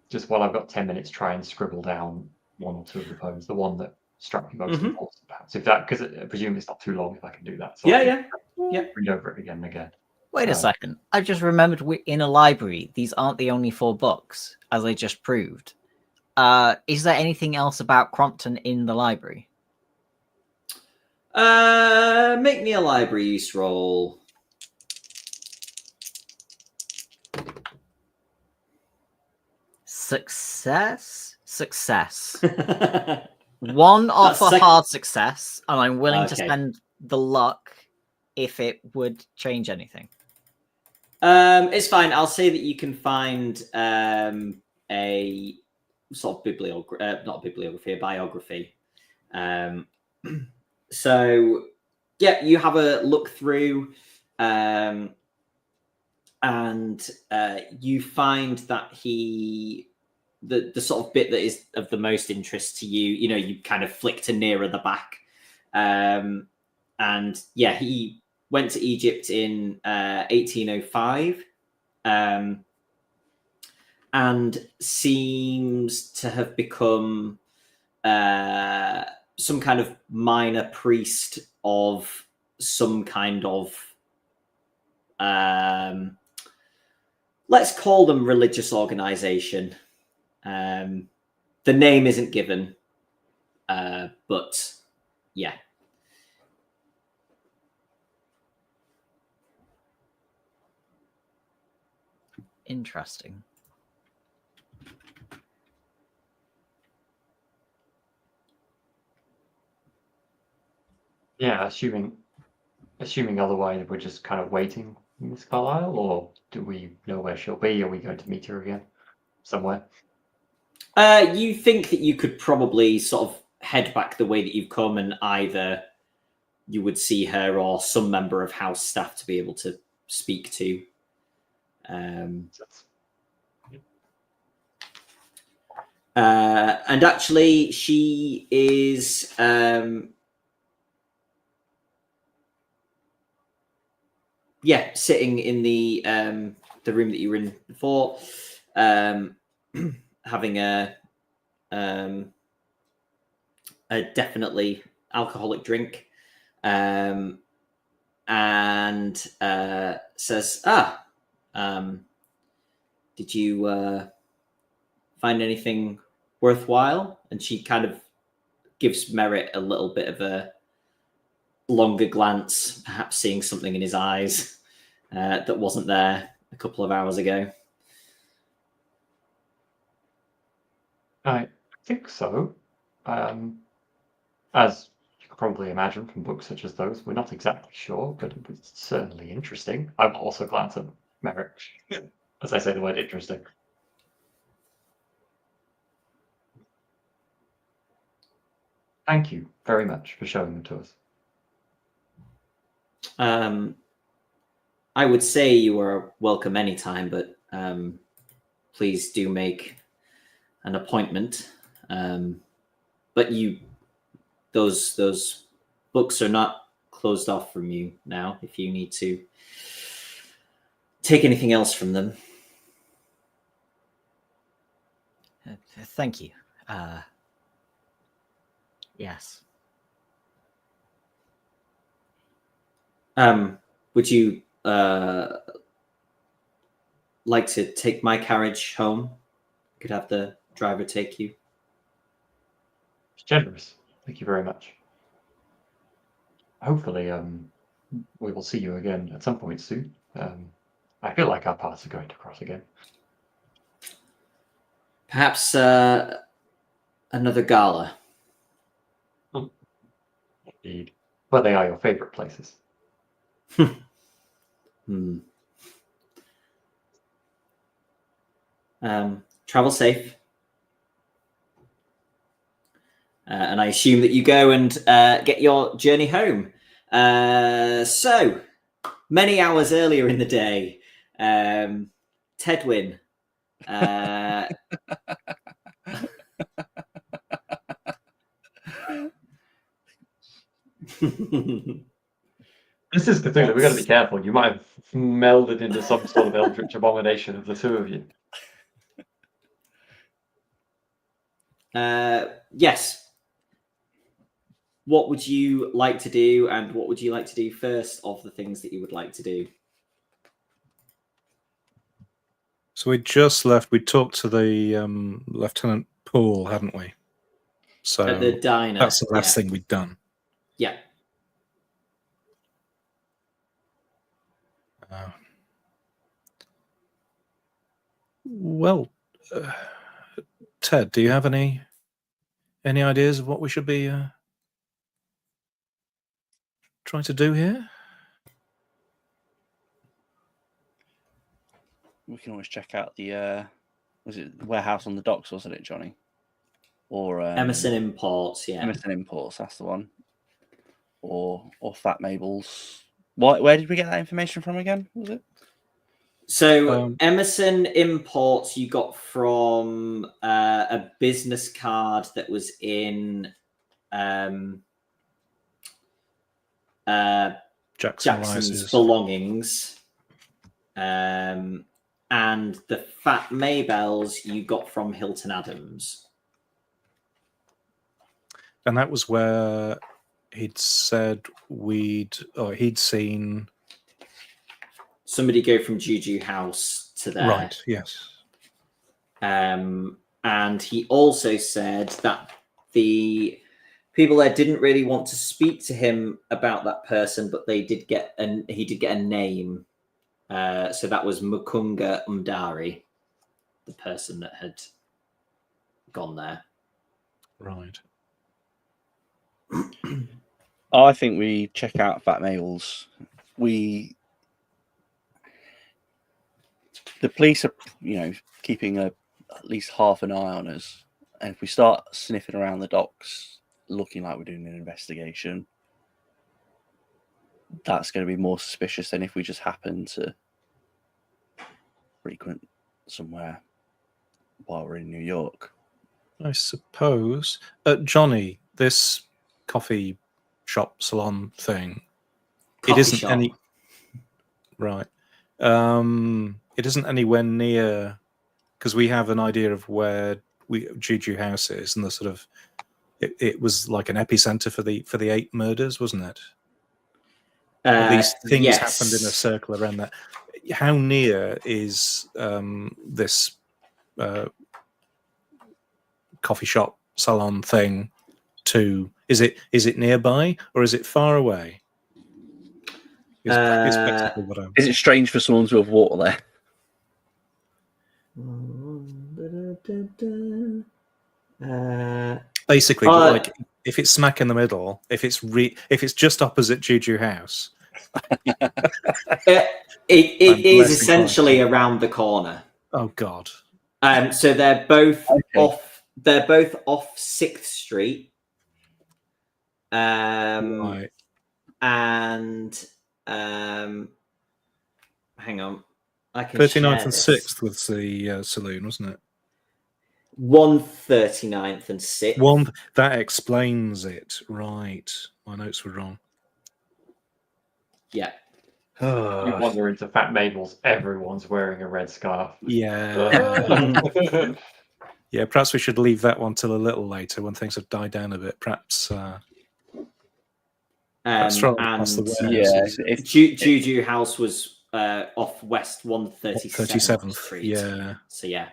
Just while I've got 10 minutes, try and scribble down 1 or 2 of the poems. The one that struck me most important, perhaps. If that, because I presume it's not too long if I can do that. So Yeah. Read over it again and again. Wait a second. I just remembered we're in a library. These aren't the only 4 books, as I just proved. Is there anything else about Crompton in the library? Make me a library use roll. Success. 1 off a hard success, and I'm willing to spend the luck if it would change anything. It's fine. I'll say that you can find a sort of not a bibliography, a biography. So yeah, you have a look through, and you find that the sort of bit that is of the most interest to you, you know, you kind of flick to nearer the back, and yeah, he went to Egypt in 1805, and seems to have become some kind of minor priest of some kind of, let's call them religious organization. The name isn't given, but yeah. Interesting. Yeah, assuming otherwise, we're just kind of waiting, Miss Carlisle, or do we know where she'll be? Are we going to meet her again somewhere? You think that you could probably sort of head back the way that you've come, and either you would see her or some member of house staff to be able to speak to. And actually, she is sitting in the room that you were in before, having a definitely alcoholic drink, and says, did you find anything worthwhile? And she kind of gives Merritt a little bit of a longer glance, perhaps seeing something in his eyes that wasn't there a couple of hours ago. I think so. As you could probably imagine from books such as those, we're not exactly sure, but it's certainly interesting. I will also glance at Merritt as I say the word interesting. Thank you very much for showing them to us. I would say you are welcome anytime, but please do make an appointment. But those books are not closed off from you now if you need to take anything else from them. Thank you. Yes. Would you like to take my carriage home? Could have the driver take you. It's generous. Thank you very much. Hopefully, we will see you again at some point soon. I feel like our paths are going to cross again. Perhaps another gala. Indeed. Well, they are your favorite places. Travel safe. And I assume that you go and get your journey home. So, many hours earlier in the day, Tedwin, This is Cthulhu. We've got to be careful. You might have melded into some sort of eldritch abomination of the two of you. Yes. What would you like to do, and what would you like to do first of the things that you would like to do? So we just left. We talked to the Lieutenant Poole, hadn't we? So At the diner. that's the last thing we'd done. Yeah. Well, Ted, do you have any ideas of what we should be trying to do here? We can always check out the was it the warehouse on the docks, wasn't it, Jonny? Or Emerson Imports, yeah. Emerson Imports, that's the one. Or Fat Mabel's. Where did we get that information from again? Was it? So Emerson Imports you got from a business card that was in Jackson's belongings. And the Fat Maybells you got from Hilton Adams. And that was where he'd said he'd seen somebody go from Juju House to there. Right, yes. And he also said that the people there didn't really want to speak to him about that person, but he did get a name. So that was Mukunga Umdari, the person that had gone there. Right. I think we check out Fat Mabel's. The police are, keeping at least half an eye on us. And if we start sniffing around the docks, looking like we're doing an investigation, that's going to be more suspicious than if we just happen to frequent somewhere while we're in New York. I suppose. Jonny, this coffee shop salon thing, it isn't any... Right. It isn't anywhere near, because we have an idea of where Juju House is, and the sort of it was like an epicenter for the 8 murders, wasn't it? These things happened in a circle around that. How near is this coffee shop salon thing to? Is it nearby or is it far away? Is it strange for someone to have walked there? Basically, like if it's smack in the middle, if it's just opposite Juju House, it is essentially around the corner. Oh God! So they're both off. They're both off 6th Street. Right. And hang on, I can 39th and 6th was the saloon, wasn't it? 139th and 6th. That explains it, right? My notes were wrong. Yeah. You wander into Fat Mabel's, everyone's wearing a red scarf. Yeah. Yeah, perhaps we should leave that one till a little later when things have died down a bit. Perhaps Juju House was off West 137th Street. Yeah. So yeah,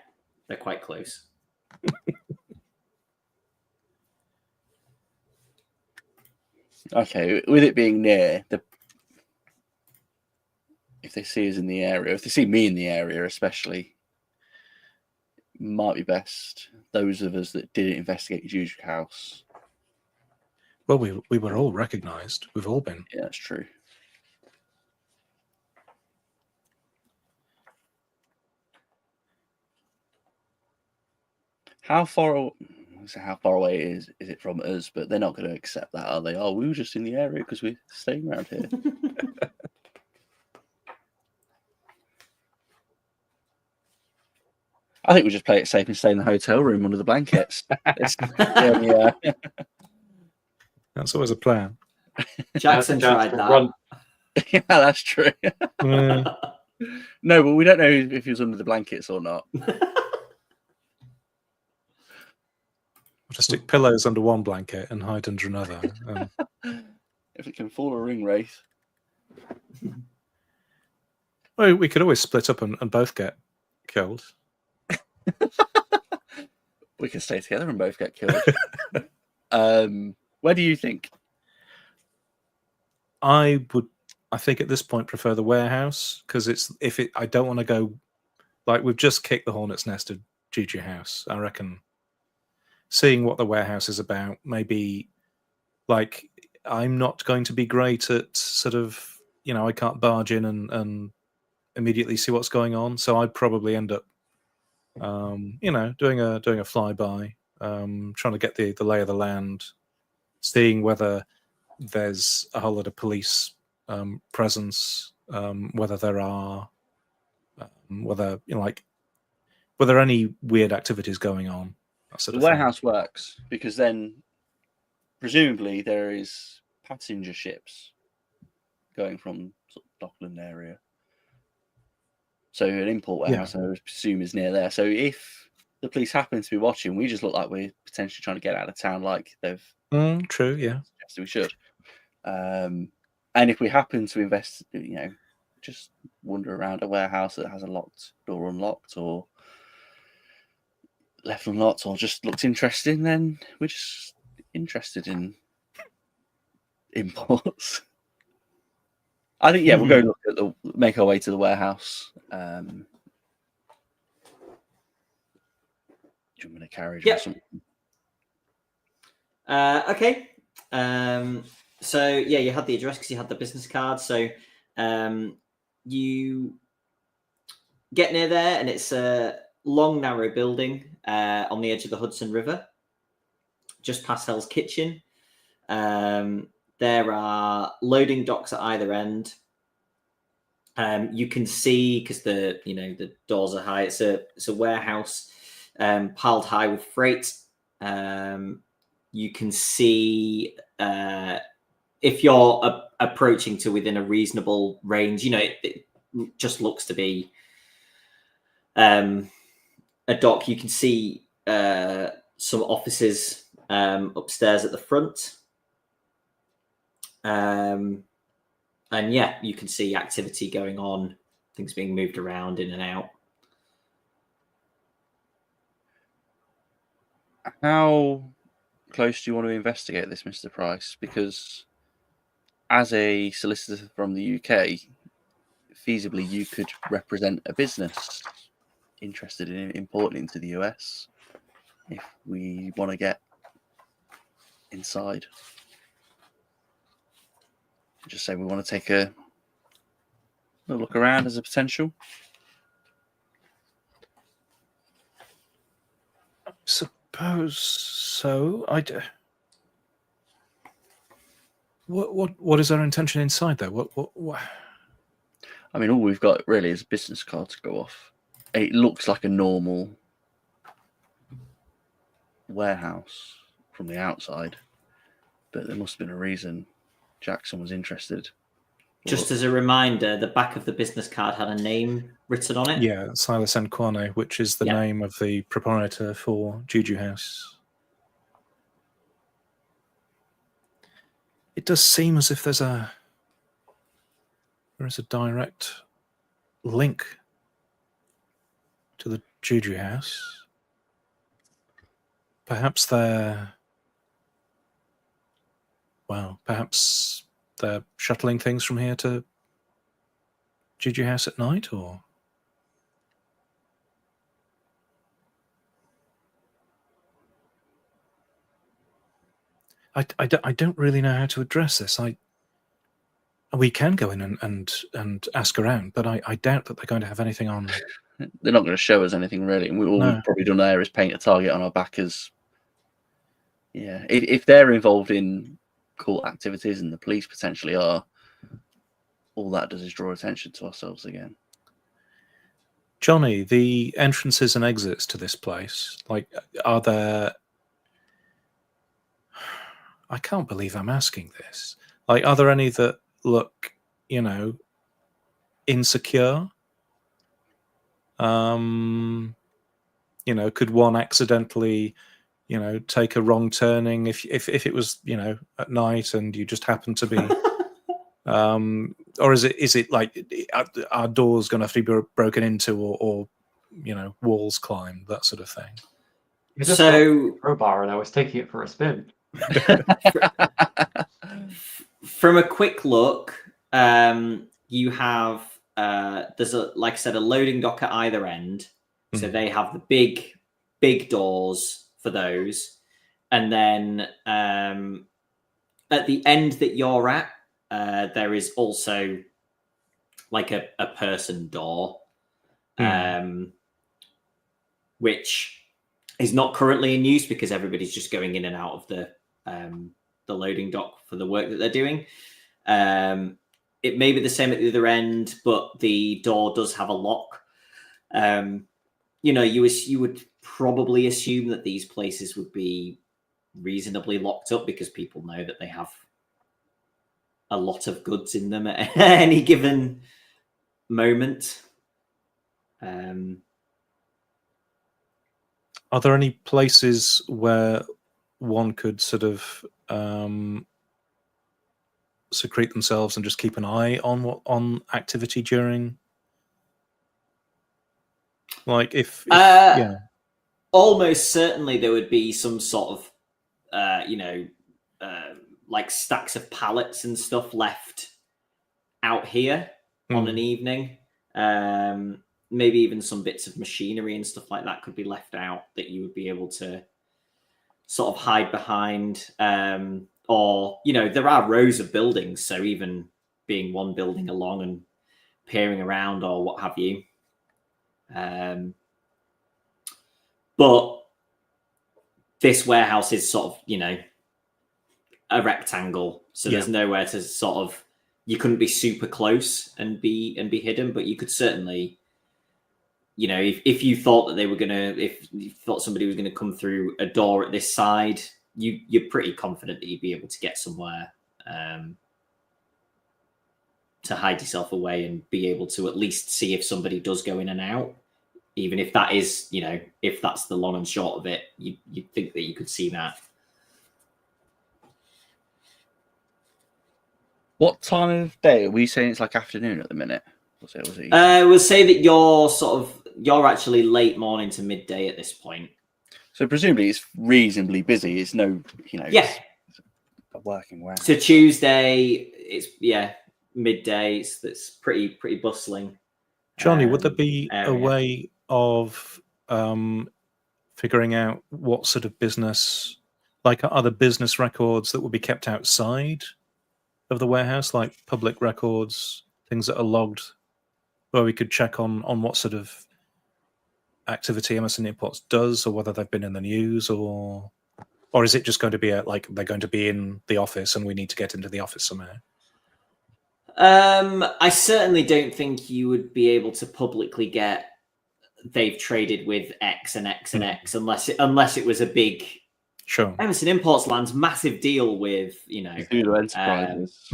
they're quite close. Okay, with it being near, if they see us in the area, if they see me in the area especially, it might be best those of us that didn't investigate Juju House. Well, we were all recognised. We've all been. Yeah, that's true. How far away is it from us? But they're not going to accept that, are they? Oh, we were just in the area because we're staying around here. I think we just play it safe and stay in the hotel room under the blankets. That's always a plan. Jackson tried to that. run. Yeah, that's true. Yeah. No, but we don't know if he was under the blankets or not. To stick pillows under one blanket and hide under another. If it can fall a ring wraith. Well, we could always split up and both get killed. We can stay together and both get killed. Where do you think? I think at this point prefer the warehouse because I don't want to go like we've just kicked the hornet's nest of Juju House. I reckon seeing what the warehouse is about, maybe like I'm not going to be great at sort of, I can't barge in and immediately see what's going on. So I'd probably end up, doing a flyby, trying to get the lay of the land, seeing whether there's a whole lot of police presence, whether there are, whether any weird activities going on. The warehouse works because then presumably there is passenger ships going from sort of Dockland area. So an import warehouse, I would presume, is near there. So if the police happen to be watching, we just look like we're potentially trying to get out of town, like they've true, yeah. suggested we should. And if we happen to invest, just wander around a warehouse that has a locked door unlocked or left unlocked or just looks interesting, then we're just interested in imports. I think, we'll go make our way to the warehouse. Jump in a carriage or something. Okay. So you had the address because you had the business card. So you get near there, and it's a long, narrow building on the edge of the Hudson River, just past Hell's Kitchen. There are loading docks at either end. You can see because the doors are high. It's a warehouse piled high with freight. You can see if you're approaching to within a reasonable range. It just looks to be a dock. You can see some offices upstairs at the front. And you can see activity going on, things being moved around in and out. How close do you want to investigate this, Mr. Price? Because as a solicitor from the UK, feasibly you could represent a business interested in importing into the US if we want to get inside. Just say we want to take a look around as a potential. Suppose so. What is our intention inside there? What? I mean, all we've got really is a business card to go off. It looks like a normal warehouse from the outside, but there must have been a reason Jackson was interested. Just as a reminder, the back of the business card had a name written on it. Yeah, Silas Nkwane, which is the name of the proprietor for Juju House. It does seem as if there is a direct link to the Juju House. Perhaps they're shuttling things from here to Juju House at night, or I don't really know how to address this. We can go in and ask around, but I doubt that they're going to have anything on. They're not going to show us anything really. And all we've probably done there is paint a target on our backers. Yeah, if they're involved in cult activities and the police potentially are, all that does is draw attention to ourselves again. Jonny, the entrances and exits to this place, like, are there? I can't believe I'm asking this. Like, are there any that look, insecure? Could one accidentally, take a wrong turning if it was, at night and you just happen to be, or is it like our doors going to have to be broken into or walls climbed, that sort of thing? You just So- got a crowbar and I was taking it for a spin. From a quick look, you have there's like I said, a loading dock at either end. So Mhm. they have the big doors for those, and then at the end that you're at, there is also like a person door, which is not currently in use because everybody's just going in and out of the loading dock for the work that they're doing. It may be the same at the other end, but the door does have a lock. You would probably assume that these places would be reasonably locked up because people know that they have a lot of goods in them at any given moment. Are there any places where one could sort of secrete themselves and just keep an eye on activity during, like if yeah, Almost certainly there would be some sort of like stacks of pallets and stuff left out here on an evening. Maybe even some bits of machinery and stuff like that could be left out that you would be able to sort of hide behind. Or, there are rows of buildings, so even being one building along and peering around or what have you. But this warehouse is sort of, a rectangle, so there's nowhere to sort of, you couldn't be super close and be hidden, but you could certainly, if you thought that if you thought somebody was gonna come through a door at this side, you're pretty confident that you'd be able to get somewhere to hide yourself away and be able to at least see if somebody does go in and out. Even if that is, if that's the long and short of it, you'd think that you could see that. What time of day are we saying? It's like afternoon at the minute. Was it? We'll say that you're actually late morning to midday at this point. So presumably it's reasonably busy. It's no, Yeah. it's a working warehouse. So Tuesday, it's midday. It's pretty bustling. Jonny, would there be a area. way of figuring out what sort of business, like other business records that would be kept outside of the warehouse, like public records, things that are logged, where we could check on what sort of activity Emerson Imports does, or whether they've been in the news, or is it just going to be like they're going to be in the office and we need to get into the office somehow? I certainly don't think you would be able to publicly get they've traded with X and X and X unless it was a big. Sure. Emerson Imports lands massive deal with Cthulhu Enterprises.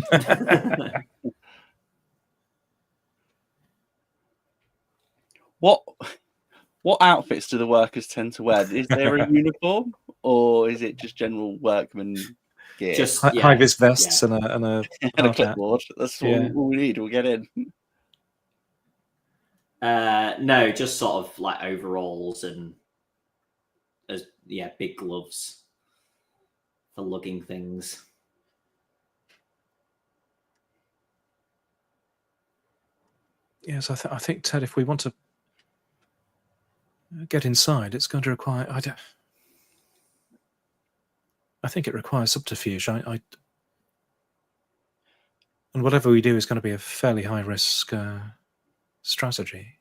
What outfits do the workers tend to wear? Is there a uniform, or is it just general workman gear? Just high-vis vests and a and a hard hat. clipboard. That's all we need. We'll get in. No, just sort of like overalls and big gloves for lugging things. Yes, I think, Ted, if we want to get inside, it's going to require. I think it requires subterfuge. And whatever we do is going to be a fairly high risk strategy.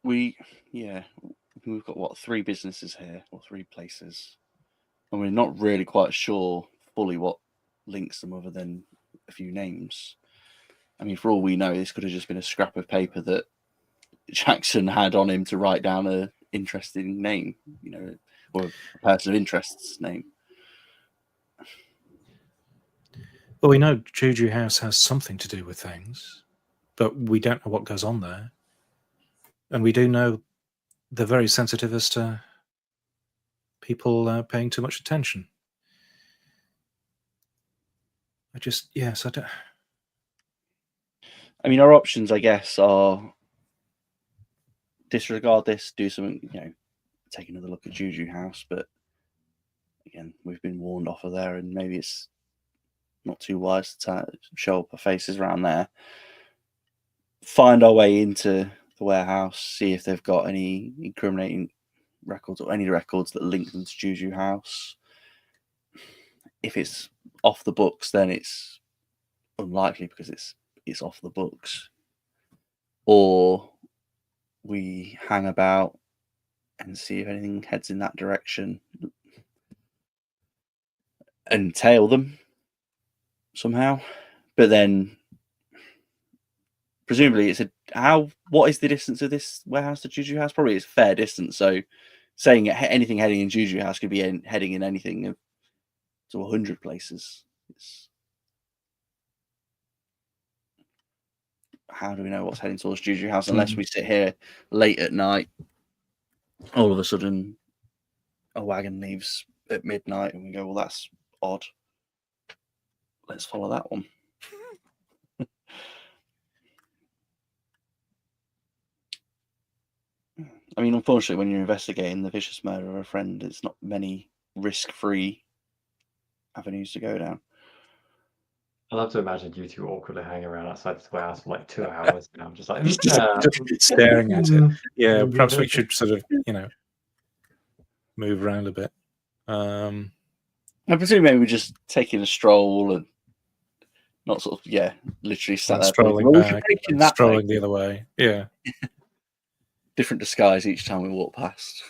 We've got 3 businesses here, or 3 places, and we're not really quite sure fully what links them other than a few names. I mean, for all we know, this could have just been a scrap of paper that Jackson had on him to write down a interesting name, or a person of interest's name. Well, we know Juju House has something to do with things, but we don't know what goes on there. And we do know they're very sensitive as to people paying too much attention. I don't. I mean, our options, I guess, are disregard this, do something, take another look at Juju House. But again, we've been warned off of there, and maybe it's not too wise to show up our faces around there. Find our way into the warehouse, see if they've got any incriminating records or any records that link them to Juju House. If it's off the books, then it's unlikely because it's off the books. Or we hang about and see if anything heads in that direction and tail them somehow. But then presumably what is the distance of this warehouse to Juju House? Probably it's a fair distance. So saying anything heading in Juju House could be heading in anything to 100 places. How do we know what's heading towards Juju House unless we sit here late at night? All of a sudden, a wagon leaves at midnight, and we go, "Well, that's odd. Let's follow that one." I mean, unfortunately, when you're investigating the vicious murder of a friend, it's not many risk-free avenues to go down. I love to imagine you two awkwardly hanging around outside this warehouse for like 2 hours. And I'm just like, Just staring at it. Yeah, perhaps we should sort of, move around a bit. I presume maybe we're just taking a stroll and not sort of, literally sat there. Strolling back, strolling the other way. Yeah. Different disguise each time we walk past.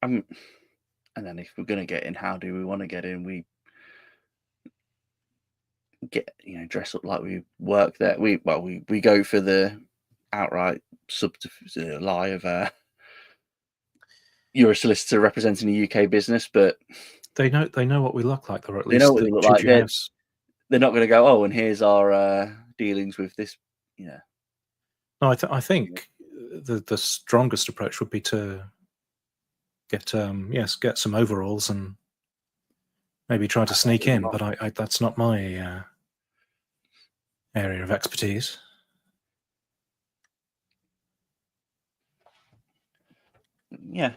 And then if we're going to get in, how do we want to get in? We get, dress up like we work there. We go for the outright lie of you're a solicitor representing a UK business, but they know what we look like, or at they least know what we look like. House. They're not going to go, "Oh, and here's our dealings with this." No, I think the strongest approach would be to get some overalls and maybe try to sneak in. But I that's not my area of expertise. Yeah,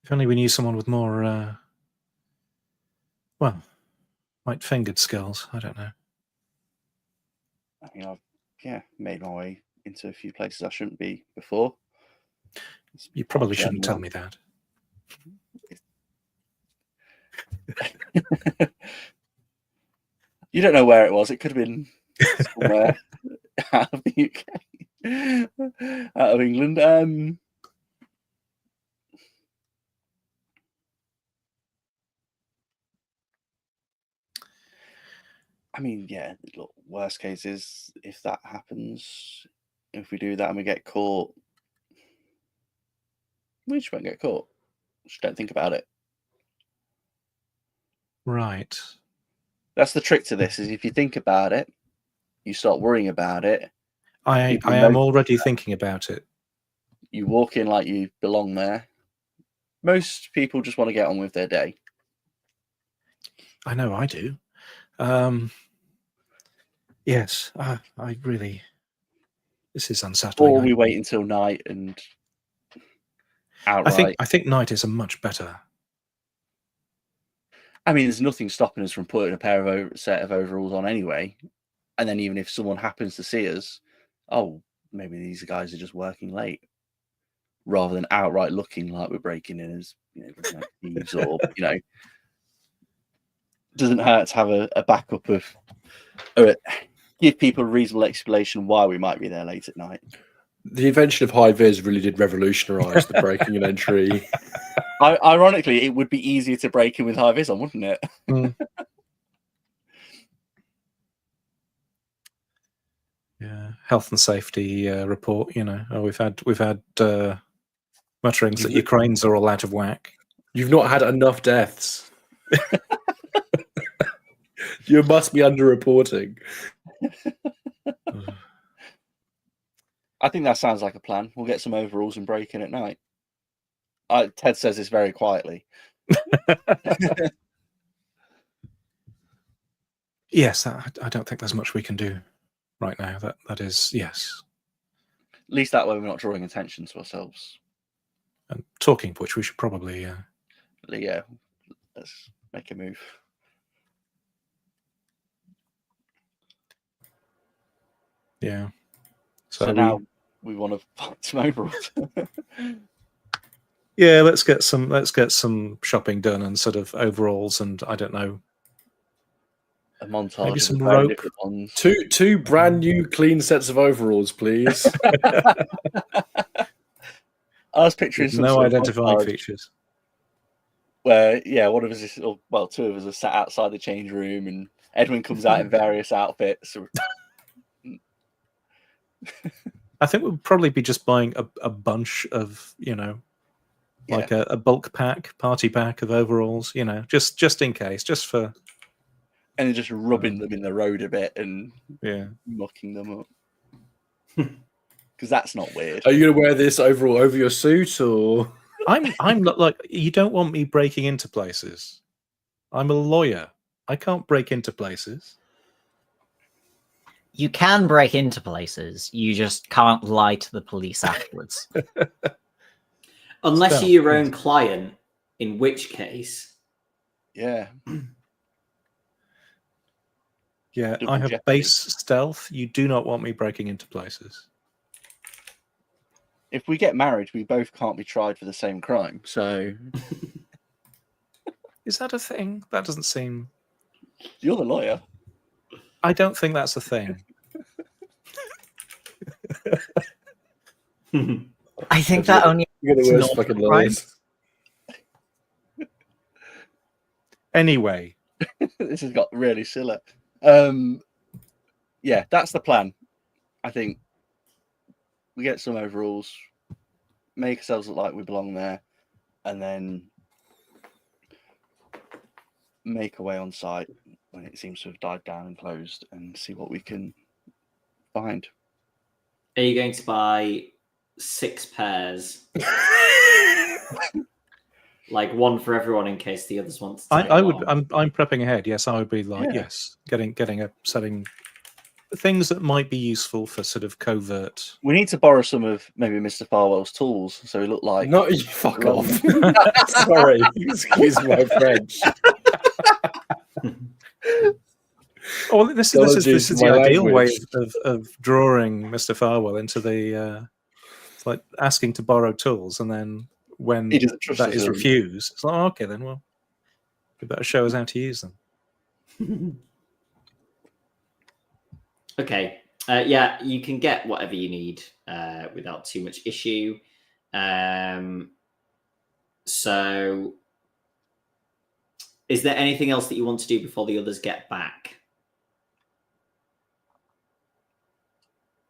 if only we knew someone with more, light-fingered skills. I don't know. I mean, I've made my way into a few places I shouldn't be before. You probably shouldn't tell me that. You don't know where it was. It could have been somewhere out of the UK, out of England. I mean, look, worst case is if that happens, if we do that and we get caught, we just won't get caught. Just don't think about it. Right. That's the trick to this, is if you think about it, you start worrying about it. I am already thinking about it. You walk in like you belong there. Most people just want to get on with their day. I know I do. Yes, I really. This is unsettling. Or we wait until night and outright. I think night is a much better. I mean, there's nothing stopping us from putting a set of overalls on anyway. And then even if someone happens to see us, maybe these guys are just working late, rather than outright looking like we're breaking in as thieves or doesn't hurt to have a backup of, or give people a reasonable explanation why we might be there late at night. The invention of high vis really did revolutionise the breaking and entry. Ironically, it would be easier to break in with high vis on, wouldn't it? Yeah, health and safety report. We've had mutterings that Ukraine's are all out of whack. You've not had enough deaths. You must be underreporting. I think that sounds like a plan. We'll get some overalls and break in at night. Ted says this very quietly. Yes, I don't think there's much we can do right now. That is, yes. At least that way we're not drawing attention to ourselves. And talking of which, we should probably Yeah, let's make a move. Yeah. So now we want to find some overalls. Yeah, let's get some shopping done and sort of overalls, and I don't know, A montage. Maybe of some the very rope. different ones. Two brand new clean sets of overalls, please. I was picturing with some no sort of identifying montage features. where, one of us is, well, two of us are sat outside the change room, and Edwin comes out in various outfits. I think we'll probably be just buying a bunch of, like a bulk pack, party pack of overalls, just in case, just for. And then just rubbing them in the road a bit and mucking them up. Because that's not weird. Are you going to wear this overall over your suit, or? I'm not like, you don't want me breaking into places. I'm a lawyer. I can't break into places. You can break into places. You just can't lie to the police afterwards. Unless you're your own client, in which case. Yeah. Yeah, Double I have jeopardy. base stealth. You do not want me breaking into places. If we get married, we both can't be tried for the same crime. So Is that a thing? That doesn't seem. you're the lawyer. I don't think that's a thing. I think that only. You're the worst not fucking right. lawyers. Anyway, This has got really silly. Yeah, that's the plan. I think we get some overalls, make ourselves look like we belong there, and then make our way on site when it seems to have died down and closed, and see what we can find. Are you going to buy 6 pairs? Like one for everyone in case the others want to tag I would. along? I'm prepping ahead. Yes, I would be like, yes, getting a setting things that might be useful for sort of covert. We need to borrow some of maybe Mr. Farwell's tools, so we look like. No, you fuck off. Sorry, excuse my French. Oh, this is the my ideal way language. of drawing Mr. Farwell into the it's like asking to borrow tools, and then when He doesn't trust that us, is does he? refused, it's like, oh, okay, then well, you better show us how to use them. Okay. Yeah, you can get whatever you need without too much issue. So, is there anything else that you want to do before the others get back?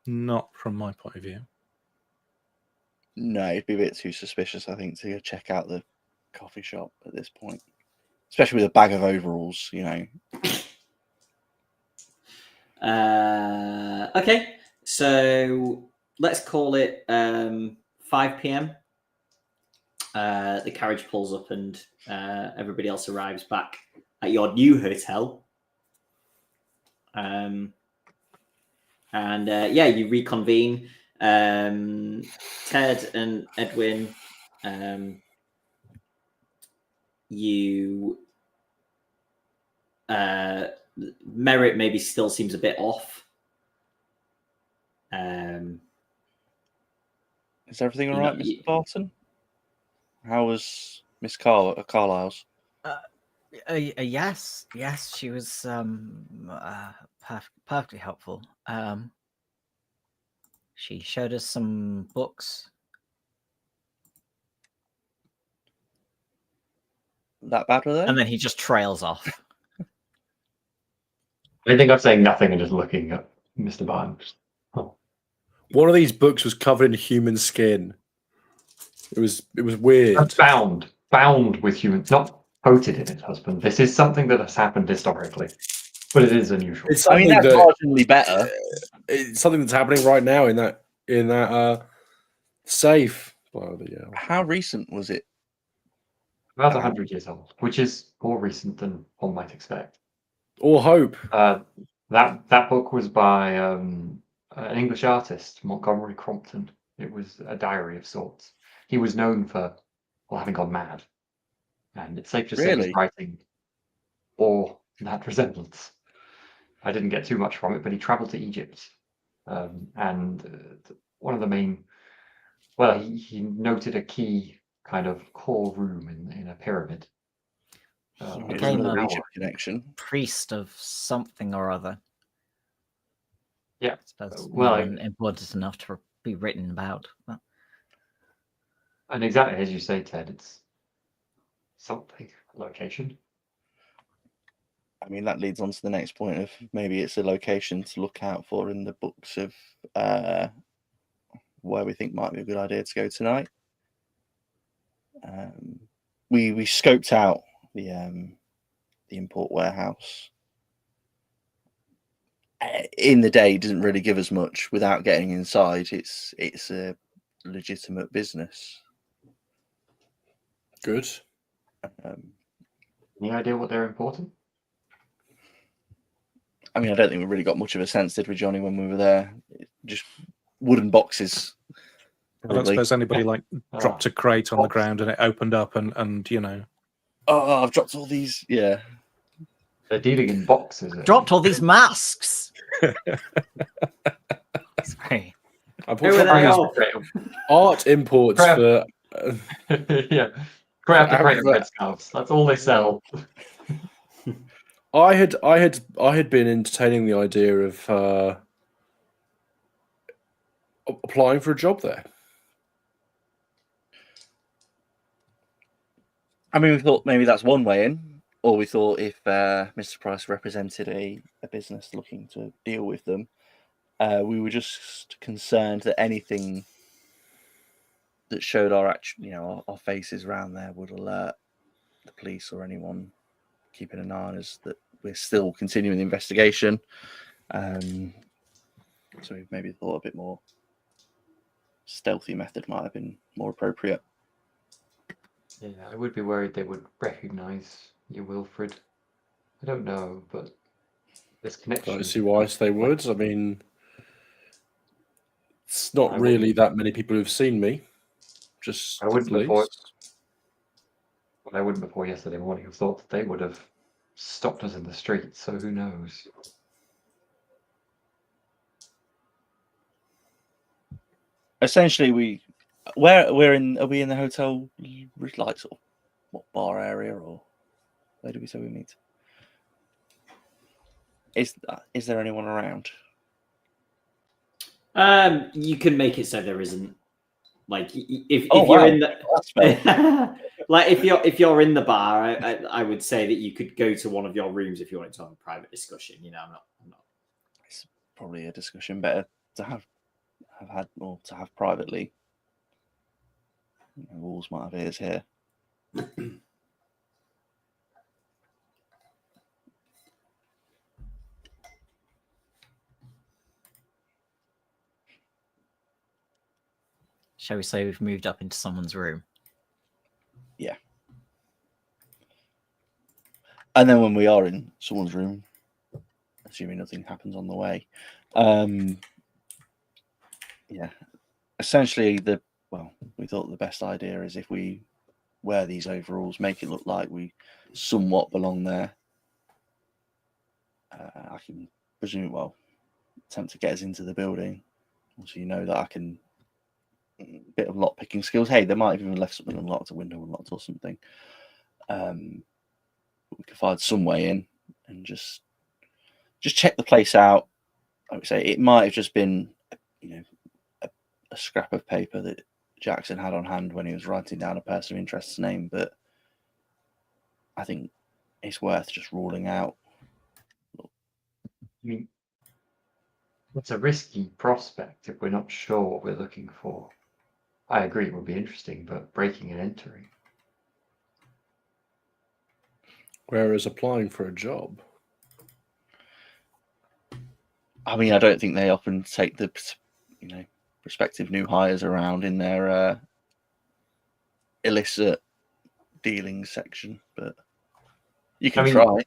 Not from my point of view. No, it'd be a bit too suspicious, I think, to go check out the coffee shop at this point, especially with a bag of overalls. Okay, so let's call it 5 p.m. The carriage pulls up and everybody else arrives back at your new hotel. And you reconvene. Ted and Edwin, Merritt maybe still seems a bit off. Is everything all right, Mr. Barton? How was Miss Carlisle's? Yes, she was perfectly helpful. She showed us some books. That bad were they? And then he just trails off. I think I'm saying nothing and just looking at Mr. Barnes. Oh. One of these books was covered in human skin. It was weird. That's bound with humans, not coated in its husband. This is something that has happened historically, but it is unusual. It's I mean, something that's that marginally better. it's something that's happening right now in that safe. Bloody hell. How recent was it? About 100 years old, which is more recent than one might expect. Or hope. That book was by an English artist, Montgomery Crompton. It was a diary of sorts. He was known for having gone mad, and it's safe to say Really? his writing bore that resemblance. I didn't get too much from it, but he travelled to Egypt, and one of the main, well, he noted a key kind of core room in a pyramid. Became Another a Egypt connection. priest of something or other. Yeah. I suppose Well, no one important enough to be written about. But And exactly as you say, Ted, it's something, location. I mean, that leads on to the next point of maybe it's a location to look out for in the books of where we think might be a good idea to go tonight. We scoped out the import warehouse. In the day, it doesn't really give us much. Without getting inside, it's a legitimate business. Good. Any idea what they're importing? I mean, I don't think we really got much of a sense, did we, Johnny, when we were there? Just wooden boxes. I don't suppose anybody like dropped a crate on the ground and it opened up and you know. Oh, I've dropped all these. Yeah. They're dealing in boxes. dropped all these masks. Sorry. Who are they all? Art imports Crap. for Yeah. Crate after crate of red scarves. That's all they sell. I had been entertaining the idea of applying for a job there. I mean, we thought maybe that's one way in, or we thought if Mr. Price represented a business looking to deal with them, we were just concerned that anything that showed our our faces around there would alert the police or anyone keeping an eye on us that we're still continuing the investigation. So we maybe thought a bit more stealthy method might have been more appropriate. Yeah, I would be worried they would recognise you, Wilfred. I don't know, but this I connection. don't see why they would. I mean, it's not I really wouldn't- that many people who've seen me. Just I wouldn't the before. police. Well, I wouldn't before yesterday morning have thought that they would have stopped us in the street. So who knows? Essentially, are we in the hotel, like sort of what bar area, or where do we say we meet? Is there anyone around? You can make it so there isn't. Like if Oh, you're wow. in the like if you're in the bar, I would say that you could go to one of your rooms if you wanted to have a private discussion. You know, I'm not. It's probably a discussion better to have had or to have privately. Walls might have ears here. Shall we say we've moved up into someone's room? Yeah. And then when we are in someone's room, assuming nothing happens on the way, essentially we thought the best idea is if we wear these overalls, make it look like we somewhat belong there. I can presume, attempt to get us into the building. So you know that I can, bit of lock picking skills. Hey, they might have even left something unlocked, a window unlocked or something. We could find some way in and just check the place out. I would say it might have just been, a scrap of paper that Jackson had on hand when he was writing down a person of interest's name, but I think it's worth just ruling out. I mean, it's a risky prospect if we're not sure what we're looking for. I agree it would be interesting, but breaking and entering. Whereas applying for a job, I mean, I don't think they often take the prospective new hires around in their illicit dealings section, but you can try.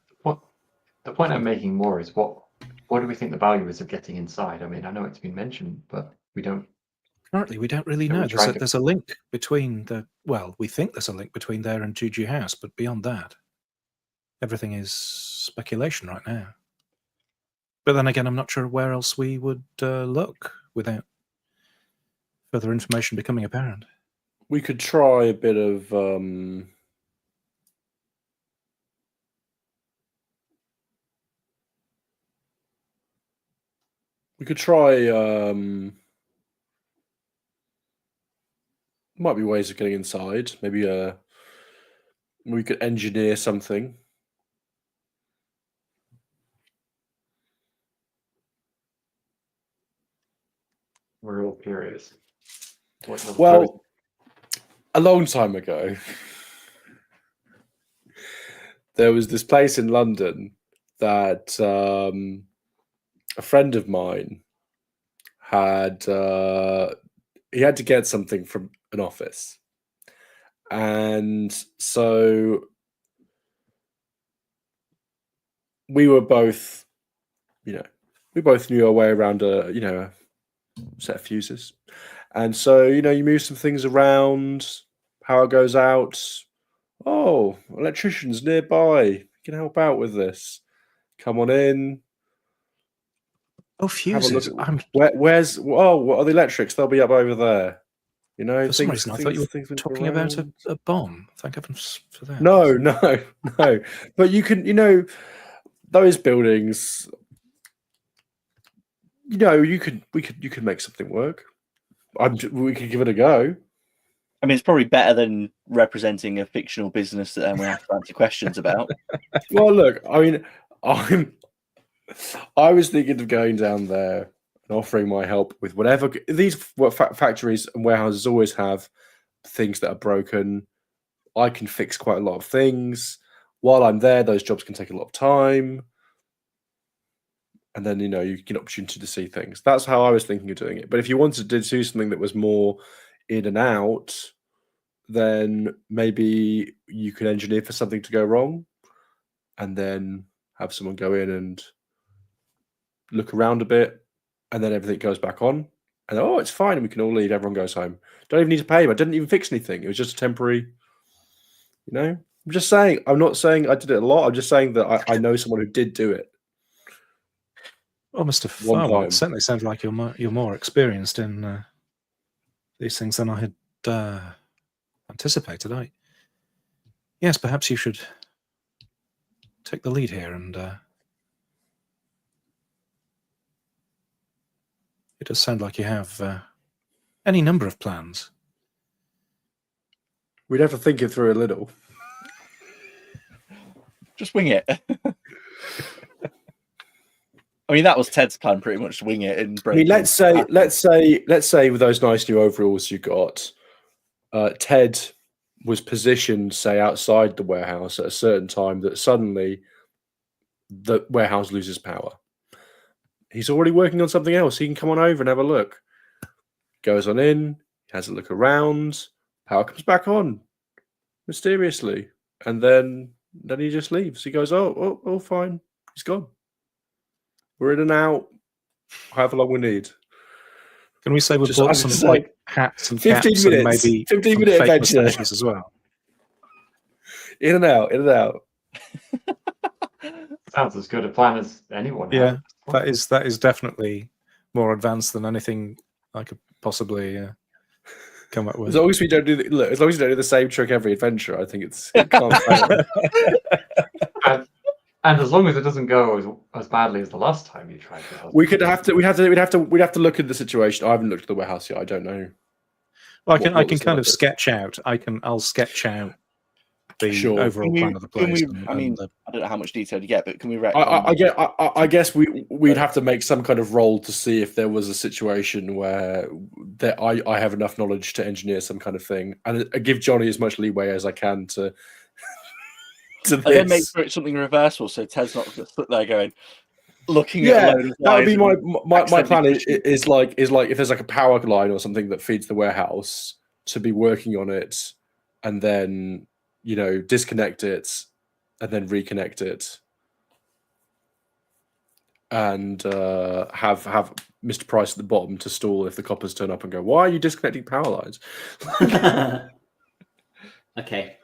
The point I'm making more is what do we think the value is of getting inside? I mean, I know it's been mentioned, but we don't. Currently, we don't really So we're know. trying to- There's a link between we think there's a link between there and Juju House, but beyond that, everything is speculation right now. But then again, I'm not sure where else we would look without further information becoming apparent. we could try a bit of we could try might be ways of getting inside. Maybe we could engineer something. We're all curious. Well, a long time ago, there was this place in London that a friend of mine had. He had to get something from an office, and so we were both, we both knew our way around a set of fuses. And so, you move some things around, power goes out. Oh, electrician's nearby. You can help out with this. Come on in. Oh, fuses. Where's what are the electrics? They'll be up over there. For some reason, I thought you were talking about a bomb. Thank heavens for that. No. But you can, those buildings. We could make something work. We could give it a go. I mean, it's probably better than representing a fictional business that then we have to answer questions about. Well, look, I mean, I was thinking of going down there and offering my help with whatever. These factories and warehouses always have things that are broken. I can fix quite a lot of things. While I'm there, those jobs can take a lot of time. And then, you get an opportunity to see things. That's how I was thinking of doing it. But if you wanted to do something that was more in and out, then maybe you could engineer for something to go wrong and then have someone go in and look around a bit, and then everything goes back on. And, it's fine. We can all leave. Everyone goes home. Don't even need to pay him. I didn't even fix anything. It was just a temporary, I'm just saying. I'm not saying I did it a lot. I'm just saying that I know someone who did do it. Well, Mr. Farwell, it certainly sounds like you're more experienced in these things than I had anticipated. Yes, perhaps you should take the lead here, and it does sound like you have any number of plans. We'd have to think it through a little. Just wing it. I mean, that was Ted's plan, pretty much wing it and break. I mean, let's say with those nice new overalls you got, Ted was positioned, say, outside the warehouse at a certain time that suddenly the warehouse loses power. He's already working on something else. He can come on over and have a look. Goes on in, has a look around, power comes back on mysteriously, and then he just leaves. He goes, oh, fine, he's gone. We're in and out, however long we need. Can we say we bought some hats and 15 caps minutes, and maybe 15-minute fake adventure mustaches as well? In and out. Sounds as good a plan as anyone. Yeah, that is definitely more advanced than anything I could possibly come up with. As long as we don't do the same trick every adventure, I think it can't fail. And as long as it doesn't go as badly as the last time you tried to. we'd have to look at the situation. I haven't looked at the warehouse yet. I don't know. Well, What I can was kind the- of sketch out. I'll sketch out the Sure. overall plan of the place. I mean, I don't know how much detail you get, but can we I guess we'd have to make some kind of roll to see if there was a situation where I have enough knowledge to engineer some kind of thing, and I give Jonny as much leeway as I can to and then make sure it's something reversible, so Ted's not just stood there going, looking at a load of that would be wires my and plan. accidentally Is like if there's like a power line or something that feeds the warehouse, to be working on it, and then disconnect it, and then reconnect it, and have Mr. Price at the bottom to stall if the coppers turn up and go, "Why are you disconnecting power lines?" Okay.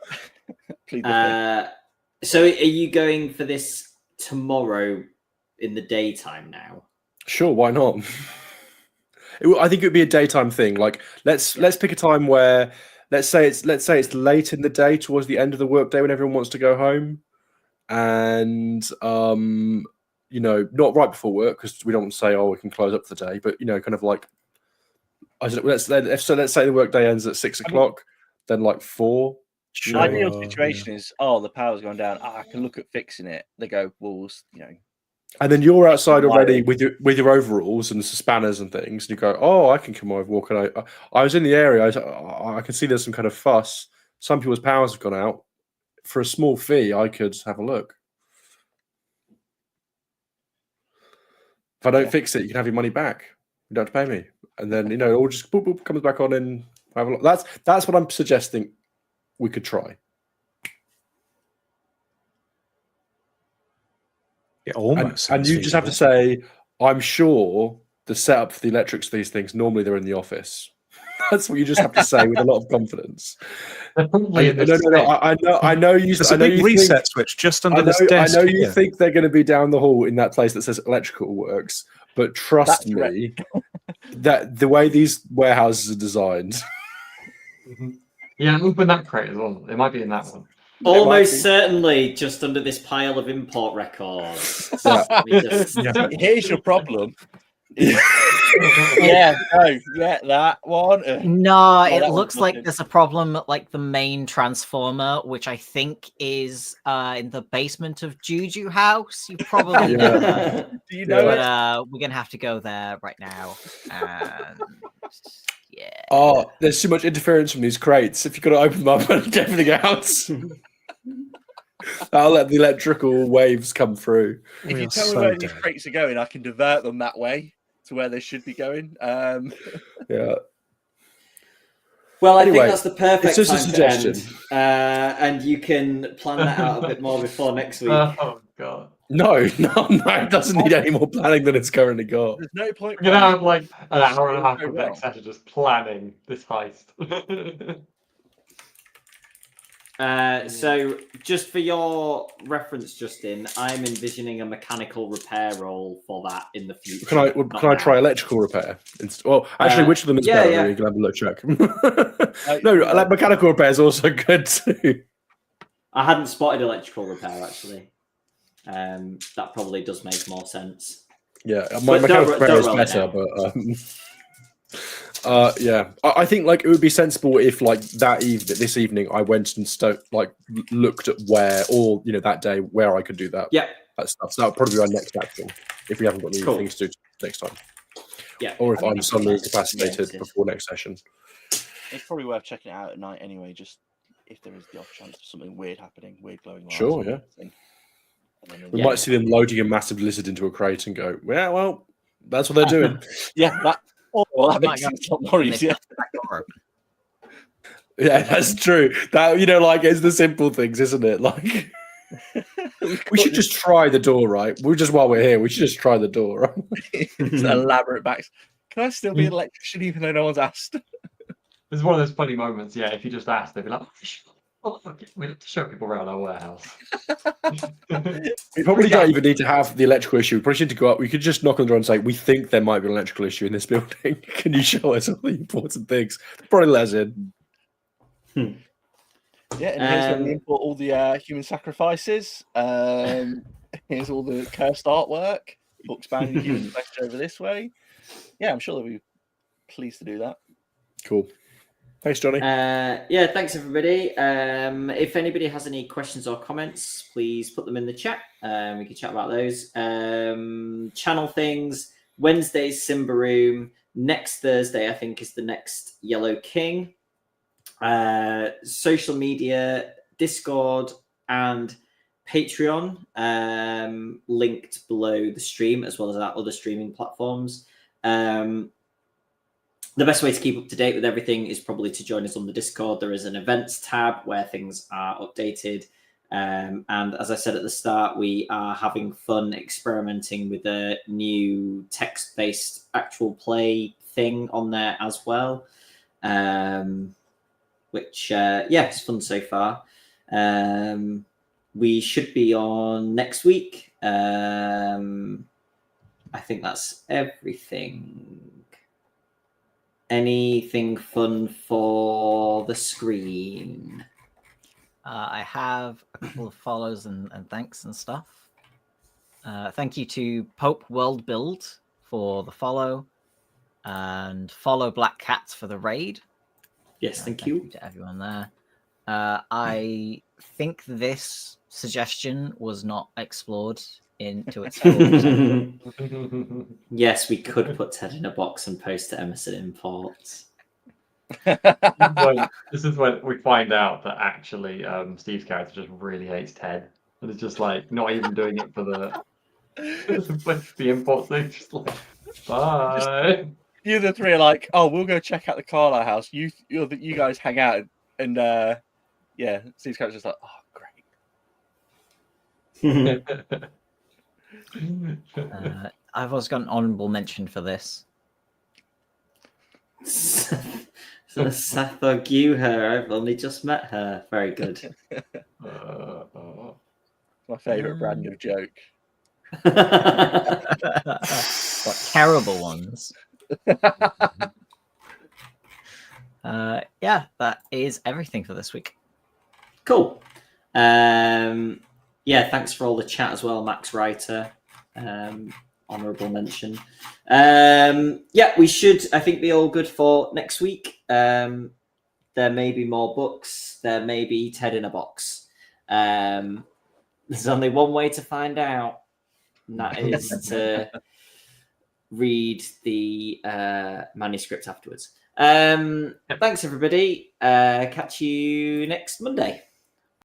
Plead the fifth. So are you going for this tomorrow in the daytime now? Sure, why not? I think it would be a daytime thing. Like let's pick a time where let's say it's late in the day, towards the end of the workday when everyone wants to go home, and not right before work, because we don't want to say, we can close up for the day, but kind of like let's say the workday ends at 6 o'clock, then like 4. The ideal situation is, the power's gone down. I can look at fixing it. They go, well, and then you're outside already with your overalls and spanners and things, and you go, I can come over, walk. And I was in the area. I can see there's some kind of fuss. Some people's powers have gone out. For a small fee, I could have a look. If I don't fix it, you can have your money back. You don't have to pay me. And then it all just boop, boop, comes back on and have a look. That's what I'm suggesting we could try. It almost. And you just have to say, I'm sure the setup for the electrics for these things, normally they're in the office. That's what you just have to say with a lot of confidence. I know you. There's a big reset switch just under this desk. I know you think they're going to be down the hall in that place that says electrical works, but trust me, that the way these warehouses are designed. Yeah, open that crate as well. It might be in that one. Almost certainly just under this pile of import records. Here's your problem. That one. No, it looks like there's a problem at like the main transformer, which I think is in the basement of Juju House. You probably know. Do you know but we're gonna have to go there right now. There's too much interference from these crates. If you've got to open them up and get everything out, I'll let the electrical waves come through. If you tell me where these crates are going, I can divert them that way to where they should be going. Yeah. Well, I Anyway, think that's the perfect it's just a time suggestion. to end. And you can plan that out a bit more before next week. Oh god. No, it doesn't need any more planning than it's currently got. There's no point. We're gonna have like an hour and a half of next session just planning this heist. So, just for your reference, Justin, I'm envisioning a mechanical repair role for that in the future. Can I try electrical repair? Well, actually, which of them is better? yeah. You can have a look check. No, like mechanical repair is also good too. I hadn't spotted electrical repair actually. That probably does make more sense. Yeah, my mechanical repair is better, but yeah, I think like it would be sensible if like this evening I went and looked at where, or that day where I could do that. Yeah, that stuff. So that would probably be our next action if we haven't got any things to do next time. Yeah, or if I'm suddenly incapacitated before next session. It's probably worth checking it out at night anyway, just if there is the off chance of something weird happening, weird glowing lights. Sure, yeah. We might see them loading a massive lizard into a crate and go, yeah, well, that's what they're doing. That makes it a lot more easier. Yeah, that's true. That it's the simple things, isn't it? Like, we should just try the door, right? While we're here, we should just try the door. Right? It's elaborate backs. Can I still be an electrician even though no one's asked? It's one of those funny moments. Yeah, if you just ask, they'd be like, we have to show people around our warehouse. We probably don't even need to have the electrical issue. We probably need to go up. We could just knock on the door and say, we think there might be an electrical issue in this building. Can you show us all the important things? Probably let us in. Yeah, and here's where we import all the human sacrifices. Here's all the cursed artwork. Books bound in human flesh over this way. Yeah, I'm sure they'll be pleased to do that. Cool. Thanks, Jonny. Yeah, thanks everybody. If anybody has any questions or comments, please put them in the chat. We can chat about those. Channel things. Wednesday's Simba Room. Next Thursday, I think, is the next Yellow King. Social media, Discord, and Patreon, linked below the stream, as well as our other streaming platforms. The best way to keep up to date with everything is probably to join us on the Discord. There is an events tab where things are updated. And as I said at the start, we are having fun experimenting with a new text-based actual play thing on there as well, which, it's fun so far. We should be on next week. I think that's everything. Anything fun for the screen? I have a couple of follows and thanks and stuff. Thank you to Pope World Build for the follow, and follow Black Cats for the raid. Yes, thank you to everyone there. I think this suggestion was not explored into its full potential. Yes, we could put Ted in a box and post to Emerson Imports. This is when we find out that actually Steve's character just really hates Ted. And it's just like not even doing it for the import thing. Just like, bye. You the three are like, oh, we'll go check out the Carlisle house. You guys hang out, and Steve's character's just like, oh, great. I've also got an honourable mention for this. So Sathog, you her. I've only just met her. Very good. My favourite brand of joke. What terrible ones. That is everything for this week. Cool. Thanks for all the chat as well, Max Writer. Honourable mention. We should, I think, be all good for next week. There may be more books. There may be Ted in a box. There's only one way to find out, and that is to read the manuscript afterwards. Thanks, everybody. Catch you next Monday.